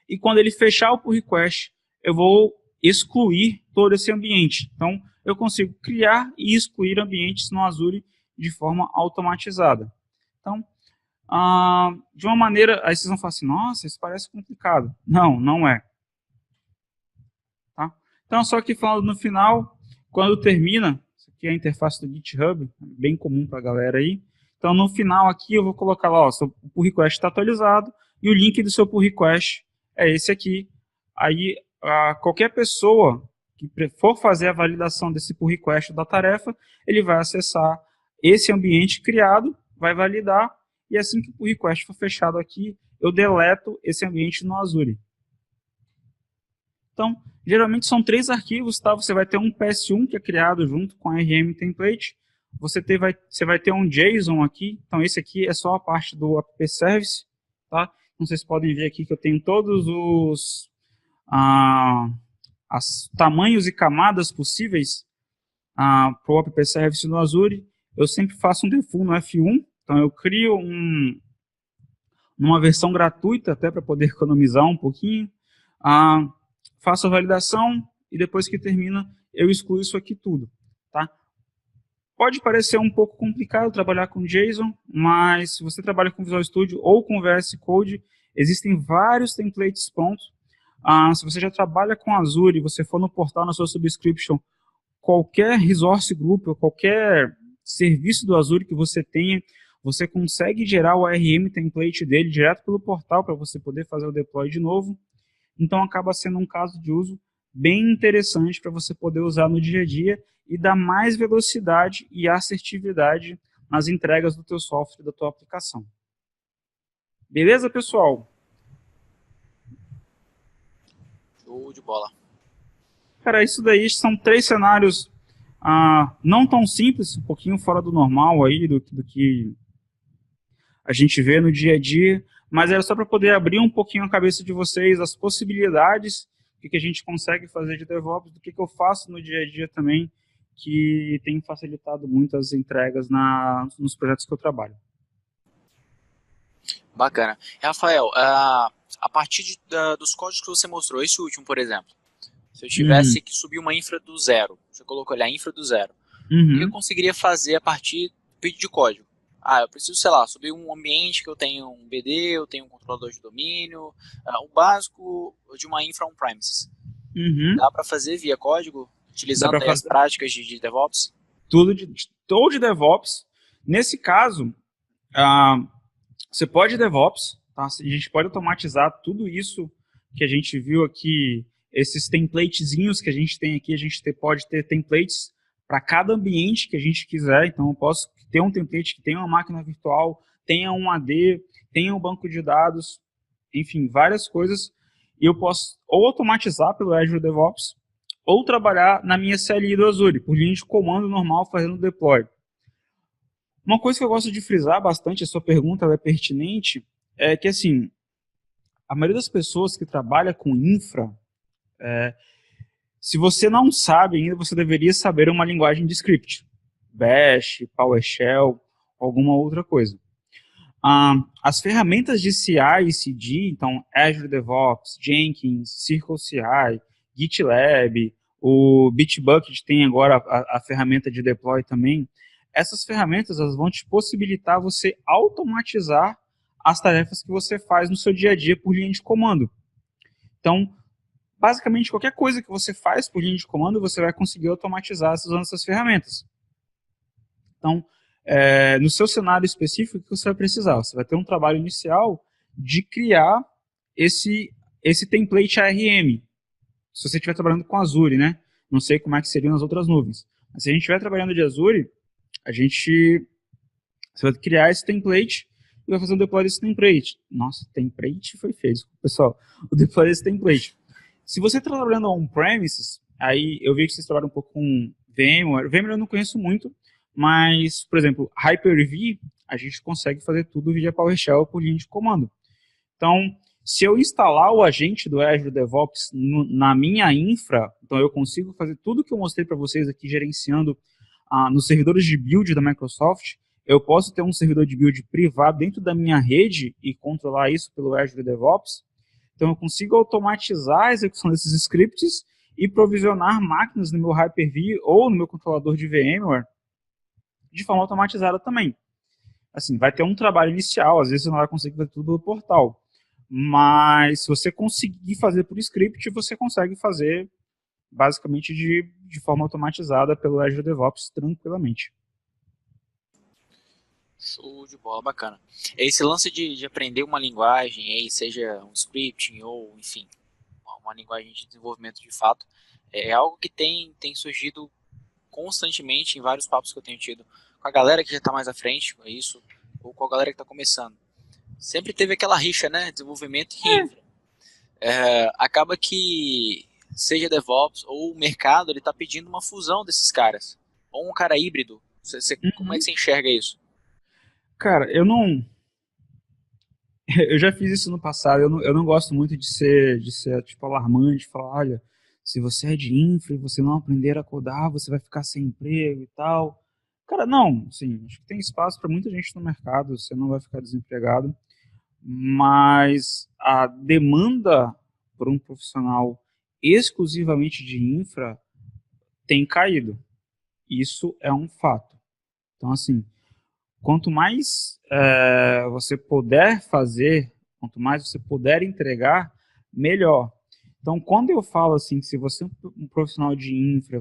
E quando ele fechar o pull request, eu vou excluir todo esse ambiente. Então, eu consigo criar e excluir ambientes no Azure de forma automatizada. Então, de uma maneira, aí vocês vão falar assim: nossa, isso parece complicado. Não, não é. Tá? Então, só que falando no final, quando termina, isso aqui é a interface do GitHub, bem comum para a galera aí. Então, no final aqui, eu vou colocar lá: ó, seu pull request está atualizado e o link do seu pull request é esse aqui. Aí, qualquer pessoa que for fazer a validação desse pull request da tarefa, ele vai acessar esse ambiente criado, vai validar, e assim que o pull request for fechado aqui, eu deleto esse ambiente no Azure. Então, geralmente são 3 arquivos, tá? Você vai ter um PS1 que é criado junto com a RM template, você vai ter um JSON aqui, então esse aqui é só a parte do app service, tá? Então, vocês podem ver aqui que eu tenho todos os tamanhos e camadas possíveis para o app service no Azure. Eu sempre faço um default no F1, então eu crio numa versão gratuita, até para poder economizar um pouquinho, faço a validação e depois que termina, eu excluo isso aqui tudo. Tá? Pode parecer um pouco complicado trabalhar com JSON, mas se você trabalha com Visual Studio ou com VS Code, existem vários templates prontos. Se você já trabalha com Azure e você for no portal na sua subscription, qualquer resource group ou qualquer serviço do Azure que você tenha, você consegue gerar o ARM template dele direto pelo portal para você poder fazer o deploy de novo. Então acaba sendo um caso de uso bem interessante para você poder usar no dia a dia e dar mais velocidade e assertividade nas entregas do teu software, da tua aplicação. Beleza, pessoal? Show de bola. Cara, isso daí são 3 cenários não tão simples, um pouquinho fora do normal aí, do que a gente vê no dia a dia, mas era só para poder abrir um pouquinho a cabeça de vocês, as possibilidades, o que a gente consegue fazer de DevOps, do que eu faço no dia a dia também, que tem facilitado muito as entregas nos projetos que eu trabalho. Bacana. Rafael, a partir dos códigos que você mostrou, esse último, por exemplo, se eu tivesse que subir uma infra do zero, você colocou ali a infra do zero, o que eu conseguiria fazer a partir do pedido de código? Eu preciso, sei lá, subir um ambiente que eu tenho um BD, eu tenho um controlador de domínio, o básico de uma infra on-premises. Dá para fazer via código? Dá Utilizando para aí as fazer práticas de DevOps? ou de DevOps. Nesse caso, ah, você pode DevOps, tá? A gente pode automatizar tudo isso que a gente viu aqui, esses templatezinhos que a gente tem aqui, pode ter templates para cada ambiente que a gente quiser. Então, eu posso ter um template que tenha uma máquina virtual, tenha um AD, tenha um banco de dados, enfim, várias coisas. E eu posso ou automatizar pelo Azure DevOps, ou trabalhar na minha CLI do Azure, por linha de comando normal, fazendo deploy. Uma coisa que eu gosto de frisar bastante, a sua pergunta é pertinente, é que assim, a maioria das pessoas que trabalha com infra, se você não sabe ainda, você deveria saber uma linguagem de script. Bash, PowerShell, alguma outra coisa. As ferramentas de CI e CD, então Azure DevOps, Jenkins, CircleCI, GitLab, o Bitbucket tem agora a ferramenta de deploy também. Essas ferramentas elas vão te possibilitar você automatizar as tarefas que você faz no seu dia a dia por linha de comando. Então, basicamente, qualquer coisa que você faz por linha de comando, você vai conseguir automatizar usando essas ferramentas. Então, no seu cenário específico, o que você vai precisar? Você vai ter um trabalho inicial de criar esse template ARM. Se você estiver trabalhando com Azure, né? Não sei como é que seriam as outras nuvens. Mas se a gente estiver trabalhando de Azure, você vai criar esse template e vai fazer um deploy desse template. Nossa, template foi feio, pessoal. O deploy desse template. Se você está trabalhando on-premises, aí eu vi que vocês trabalham um pouco com VMware. VMware eu não conheço muito, mas, por exemplo, Hyper-V, a gente consegue fazer tudo via PowerShell por linha de comando. Então, se eu instalar o agente do Azure DevOps na minha infra, então eu consigo fazer tudo que eu mostrei para vocês aqui, gerenciando nos servidores de build da Microsoft. Eu posso ter um servidor de build privado dentro da minha rede e controlar isso pelo Azure DevOps. Então, eu consigo automatizar a execução desses scripts e provisionar máquinas no meu Hyper-V ou no meu controlador de VMware de forma automatizada também. Assim, vai ter um trabalho inicial, às vezes você não vai conseguir fazer tudo pelo portal. Mas se você conseguir fazer por script, você consegue fazer basicamente de forma automatizada pelo Azure DevOps tranquilamente. Show de bola, bacana. Esse lance de aprender uma linguagem, aí, seja um scripting ou, enfim, uma linguagem de desenvolvimento de fato, é algo que tem surgido constantemente em vários papos que eu tenho tido com a galera que já está mais à frente com isso, ou com a galera que está começando. Sempre teve aquela rixa, né? Desenvolvimento e infra. Acaba que, seja DevOps ou o mercado, ele está pedindo uma fusão desses caras. Ou um cara híbrido. Como é que você enxerga isso? Cara, eu não. Eu já fiz isso no passado. Eu não gosto muito de ser tipo alarmante, falar, olha, se você é de infra e você não aprender a codar, você vai ficar sem emprego e tal. Cara, não, sim, acho que tem espaço para muita gente no mercado, você não vai ficar desempregado, mas a demanda por um profissional exclusivamente de infra tem caído. Isso é um fato. Então, assim, quanto mais você puder fazer, quanto mais você puder entregar, melhor. Então, quando eu falo assim, se você é um profissional de infra,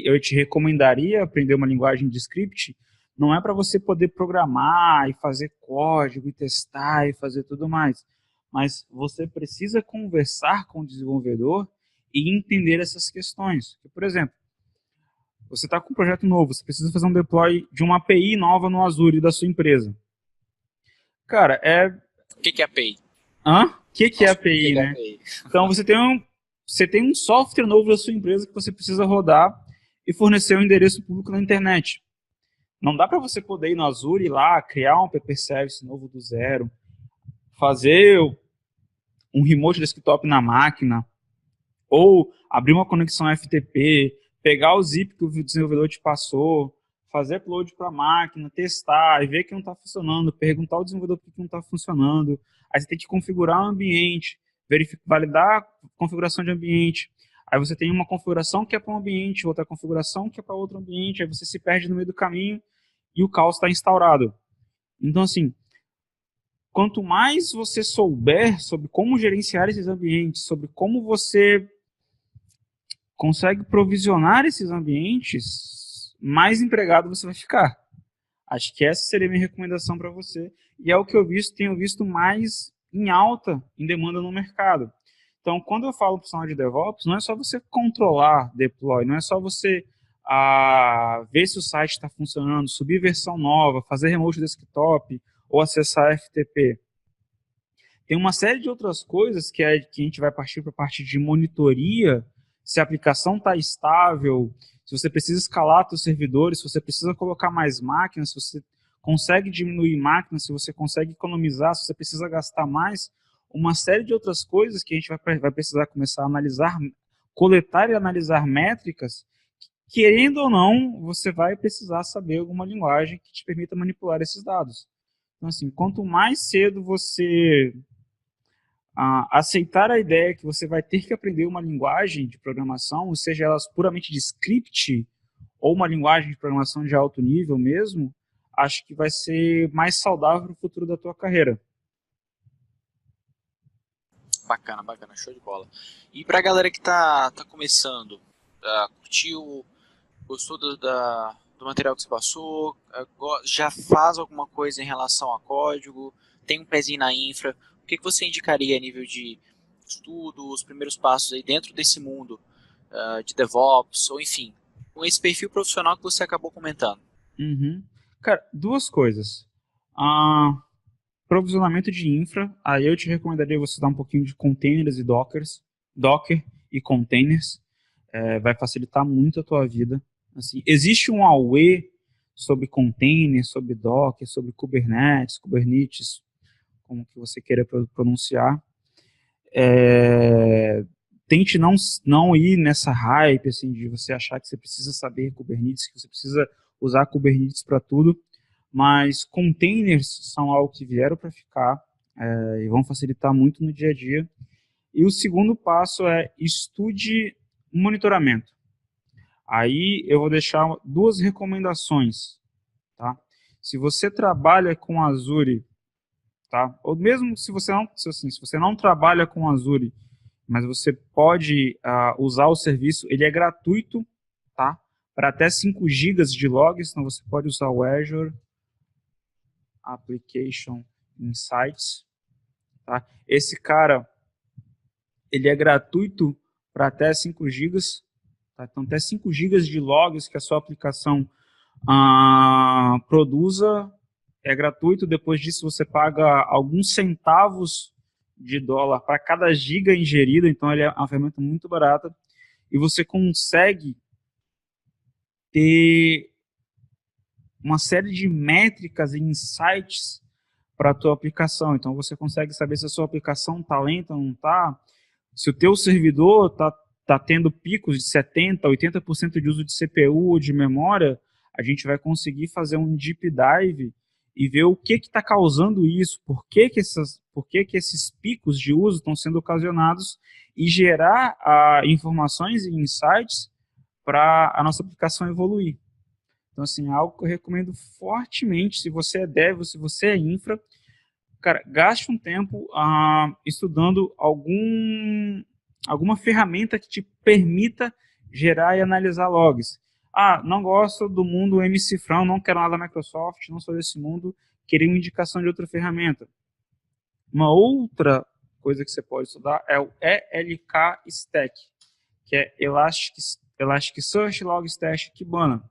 eu te recomendaria aprender uma linguagem de script, não é para você poder programar e fazer código e testar e fazer tudo mais, mas você precisa conversar com o desenvolvedor e entender essas questões. Por exemplo, você está com um projeto novo, você precisa fazer um deploy de uma API nova no Azure da sua empresa. Cara, O que é API? Hã? O que é Nossa, o API, que é né? API? Então, você tem um software novo da sua empresa que você precisa rodar e fornecer um endereço público na internet. Não dá para você poder ir no Azure e ir lá, criar um PP Service novo do zero, fazer um remote desktop na máquina, ou abrir uma conexão FTP, pegar o zip que o desenvolvedor te passou, fazer upload para a máquina, testar e ver que não está funcionando, perguntar ao desenvolvedor por que não está funcionando. Aí você tem que configurar o ambiente, validar a configuração de ambiente. Aí você tem uma configuração que é para um ambiente, outra configuração que é para outro ambiente, aí você se perde no meio do caminho e o caos está instaurado. Então, assim, quanto mais você souber sobre como gerenciar esses ambientes, sobre como você consegue provisionar esses ambientes, mais empregado você vai ficar. Acho que essa seria a minha recomendação para você. E é o que eu tenho visto mais em alta, em demanda no mercado. Então, quando eu falo profissional de DevOps, não é só você controlar deploy, não é só você ver se o site está funcionando, subir versão nova, fazer remote desktop ou acessar FTP. Tem uma série de outras coisas que a gente vai partir para a parte de monitoria, se a aplicação está estável, se você precisa escalar seus servidores, se você precisa colocar mais máquinas, se você consegue diminuir máquinas, se você consegue economizar, se você precisa gastar mais, uma série de outras coisas que a gente vai precisar começar a analisar, coletar e analisar métricas, querendo ou não, você vai precisar saber alguma linguagem que te permita manipular esses dados. Então, assim, quanto mais cedo você aceitar a ideia que você vai ter que aprender uma linguagem de programação, seja ela puramente de script ou uma linguagem de programação de alto nível mesmo, acho que vai ser mais saudável para o futuro da tua carreira. Bacana, bacana, show de bola. E pra galera que tá começando, curtiu, gostou do material que você passou, já faz alguma coisa em relação a código, tem um pezinho na infra, o que você indicaria a nível de estudo, os primeiros passos aí dentro desse mundo de DevOps, ou enfim, com esse perfil profissional que você acabou comentando? Uhum. Cara, duas coisas. Provisionamento de infra, aí eu te recomendaria você dar um pouquinho de containers e Docker e containers, vai facilitar muito a tua vida. Assim, existe um AUE sobre containers, sobre Docker, sobre Kubernetes, como que você queira pronunciar. Tente não ir nessa hype assim, de você achar que você precisa saber Kubernetes, que você precisa usar Kubernetes para tudo, mas containers são algo que vieram para ficar e vão facilitar muito no dia a dia. E o segundo passo é estude monitoramento. Aí eu vou deixar duas recomendações. Tá? Se você trabalha com Azure, tá? Ou mesmo se você não trabalha com Azure, mas você pode usar o serviço, ele é gratuito, tá? Para até 5 GB de logs, então você pode usar o Azure Application Insights. Tá? Esse cara, ele é gratuito para até 5 GB. Tá? Então, até 5 GB de logs que a sua aplicação produza é gratuito. Depois disso, você paga alguns centavos de dólar para cada giga ingerido. Então, ele é uma ferramenta muito barata. E você consegue ter uma série de métricas e insights para a tua aplicação. Então, você consegue saber se a sua aplicação está lenta ou não está, se o teu servidor está tendo picos de 70%, 80% de uso de CPU ou de memória, a gente vai conseguir fazer um deep dive e ver o que está causando isso, por que esses picos de uso estão sendo ocasionados e gerar informações e insights para a nossa aplicação evoluir. Então, assim, é algo que eu recomendo fortemente, se você é dev, se você é infra, cara, gaste um tempo estudando alguma ferramenta que te permita gerar e analisar logs. Não gosto do mundo MCFrão, não quero nada da Microsoft, não sou desse mundo, queria uma indicação de outra ferramenta. Uma outra coisa que você pode estudar é o ELK Stack, que é Elasticsearch, Logstash, Kibana.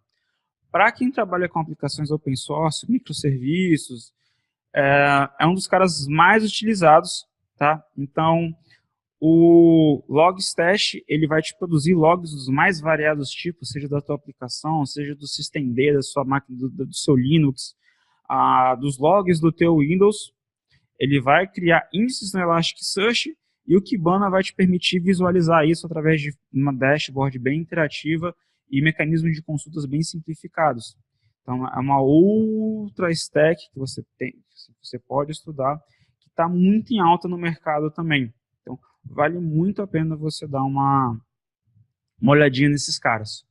Para quem trabalha com aplicações open source, microserviços, é um dos caras mais utilizados, tá? Então, o Logstash, ele vai te produzir logs dos mais variados tipos, seja da tua aplicação, seja do systemd, da sua máquina, do seu Linux, dos logs do teu Windows. Ele vai criar índices no Elasticsearch e o Kibana vai te permitir visualizar isso através de uma dashboard bem interativa e mecanismos de consultas bem simplificados. Então, é uma outra stack que você pode estudar, que está muito em alta no mercado também. Então, vale muito a pena você dar uma olhadinha nesses caras.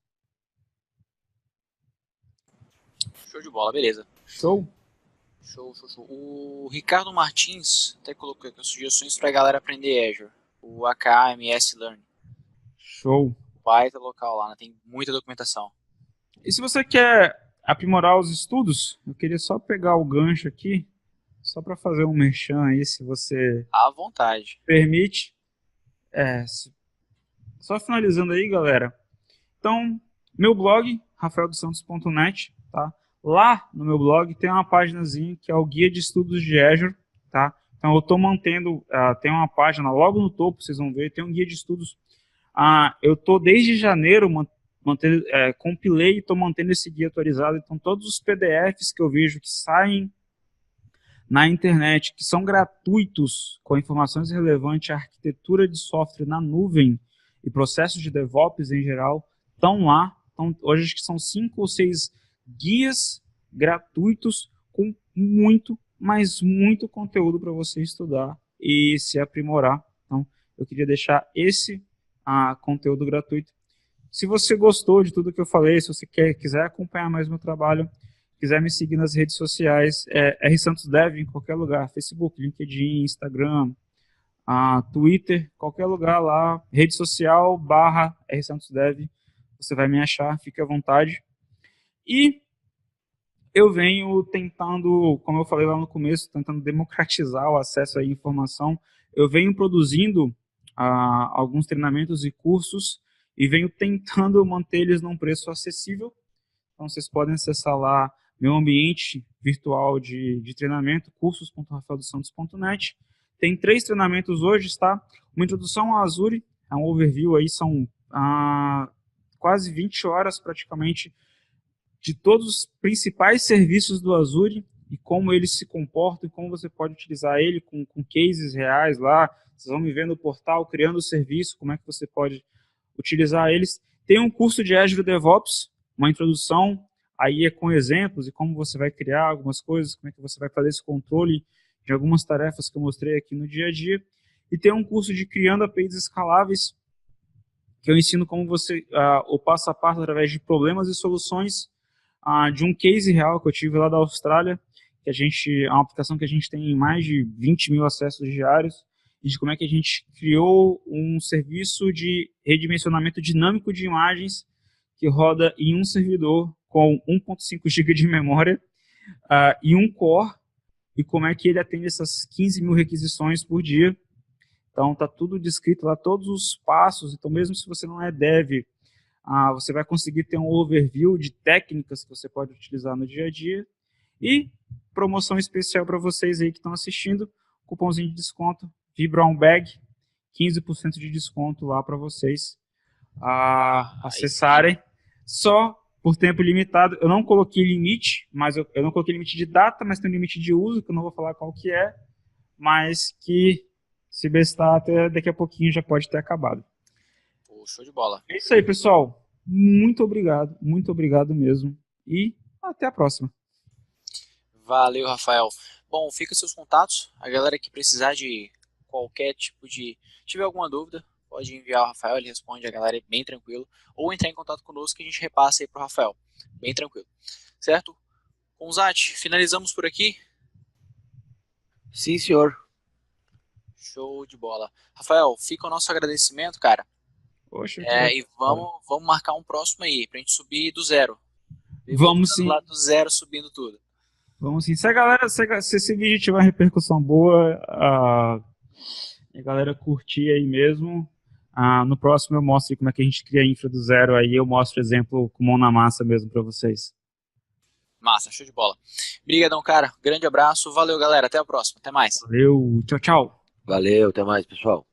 Show de bola, beleza. Show? Show. O Ricardo Martins até colocou aqui as sugestões para a galera aprender Azure, o AKMS Learn. Show. baita local lá, né? Tem muita documentação. E se você quer aprimorar os estudos, eu queria só pegar o gancho aqui, só para fazer um merchan aí, se você À vontade. permite. Só finalizando aí, galera. Então, meu blog, rafaeldosantos.net, tá? Lá no meu blog tem uma páginazinha que é o Guia de Estudos de Azure, tá? Então eu estou mantendo, tem uma página logo no topo, vocês vão ver, tem um guia de estudos. Eu estou desde janeiro compilei e estou mantendo esse guia atualizado. Então todos os PDFs que eu vejo que saem na internet, que são gratuitos, com informações relevantes à arquitetura de software na nuvem e processos de DevOps em geral, estão lá. Então, hoje acho que são 5 ou 6 guias gratuitos com muito, mas muito conteúdo para você estudar e se aprimorar. Então, eu queria deixar esse conteúdo gratuito. Se você gostou de tudo que eu falei, se você quiser acompanhar mais meu trabalho, quiser me seguir nas redes sociais, rsantosdev em qualquer lugar, Facebook, LinkedIn, Instagram, Twitter, qualquer lugar lá, rede social, /rsantosdev, você vai me achar, fique à vontade. E eu venho tentando, como eu falei lá no começo, tentando democratizar o acesso à informação. Eu venho produzindo alguns treinamentos e cursos e venho tentando manter eles num preço acessível. Então vocês podem acessar lá meu ambiente virtual de treinamento, cursos.rafaeldosantos.net. Tem 3 treinamentos hoje, tá? Uma introdução ao Azure, é um overview aí, são quase 20 horas praticamente de todos os principais serviços do Azure e como eles se comportam e como você pode utilizar ele com cases reais lá. Vocês vão me ver no portal criando o serviço, como é que você pode utilizar eles. Tem um curso de Azure DevOps, uma introdução, aí é com exemplos e como você vai criar algumas coisas, como é que você vai fazer esse controle de algumas tarefas que eu mostrei aqui no dia a dia. E tem um curso de Criando APIs Escaláveis, que eu ensino como você, o passo a passo, através de problemas e soluções, de um case real que eu tive lá da Austrália, que é uma aplicação que a gente tem mais de 20 mil acessos diários, e de como é que a gente criou um serviço de redimensionamento dinâmico de imagens que roda em um servidor com 1.5 GB de memória e um core, e como é que ele atende essas 15 mil requisições por dia. Então está tudo descrito lá, todos os passos. Então mesmo se você não é dev, você vai conseguir ter um overview de técnicas que você pode utilizar no dia a dia. E promoção especial para vocês aí que estão assistindo, cupomzinho de desconto, VBrownBag, 15% de desconto lá para vocês acessarem. Só por tempo limitado. Eu não coloquei limite, mas eu não coloquei limite de data, mas tem um limite de uso, que eu não vou falar qual que é, mas que se bestar até daqui a pouquinho já pode ter acabado. Pô, show de bola. É isso aí, pessoal. Muito obrigado mesmo. E até a próxima. Valeu, Rafael. Bom, fica seus contatos. A galera que precisar de qualquer tipo de... tiver alguma dúvida, pode enviar ao Rafael, ele responde, a galera é bem tranquilo. Ou entrar em contato conosco que a gente repassa aí pro Rafael. Bem tranquilo. Certo? Conzati, finalizamos por aqui? Sim, senhor. Show de bola. Rafael, fica o nosso agradecimento, cara. Poxa, e vamos marcar um próximo aí, pra gente subir do zero. Vamos sim. Lá do zero, subindo tudo. Vamos sim. Se esse vídeo tiver uma repercussão boa, a galera curtir aí mesmo, no próximo eu mostro como é que a gente cria a infra do zero, aí eu mostro exemplo com mão na massa mesmo para vocês. Massa, show de bola. Obrigadão, cara. Grande abraço. Valeu, galera. Até a próxima. Até mais. Valeu. Tchau, tchau. Valeu, até mais, pessoal.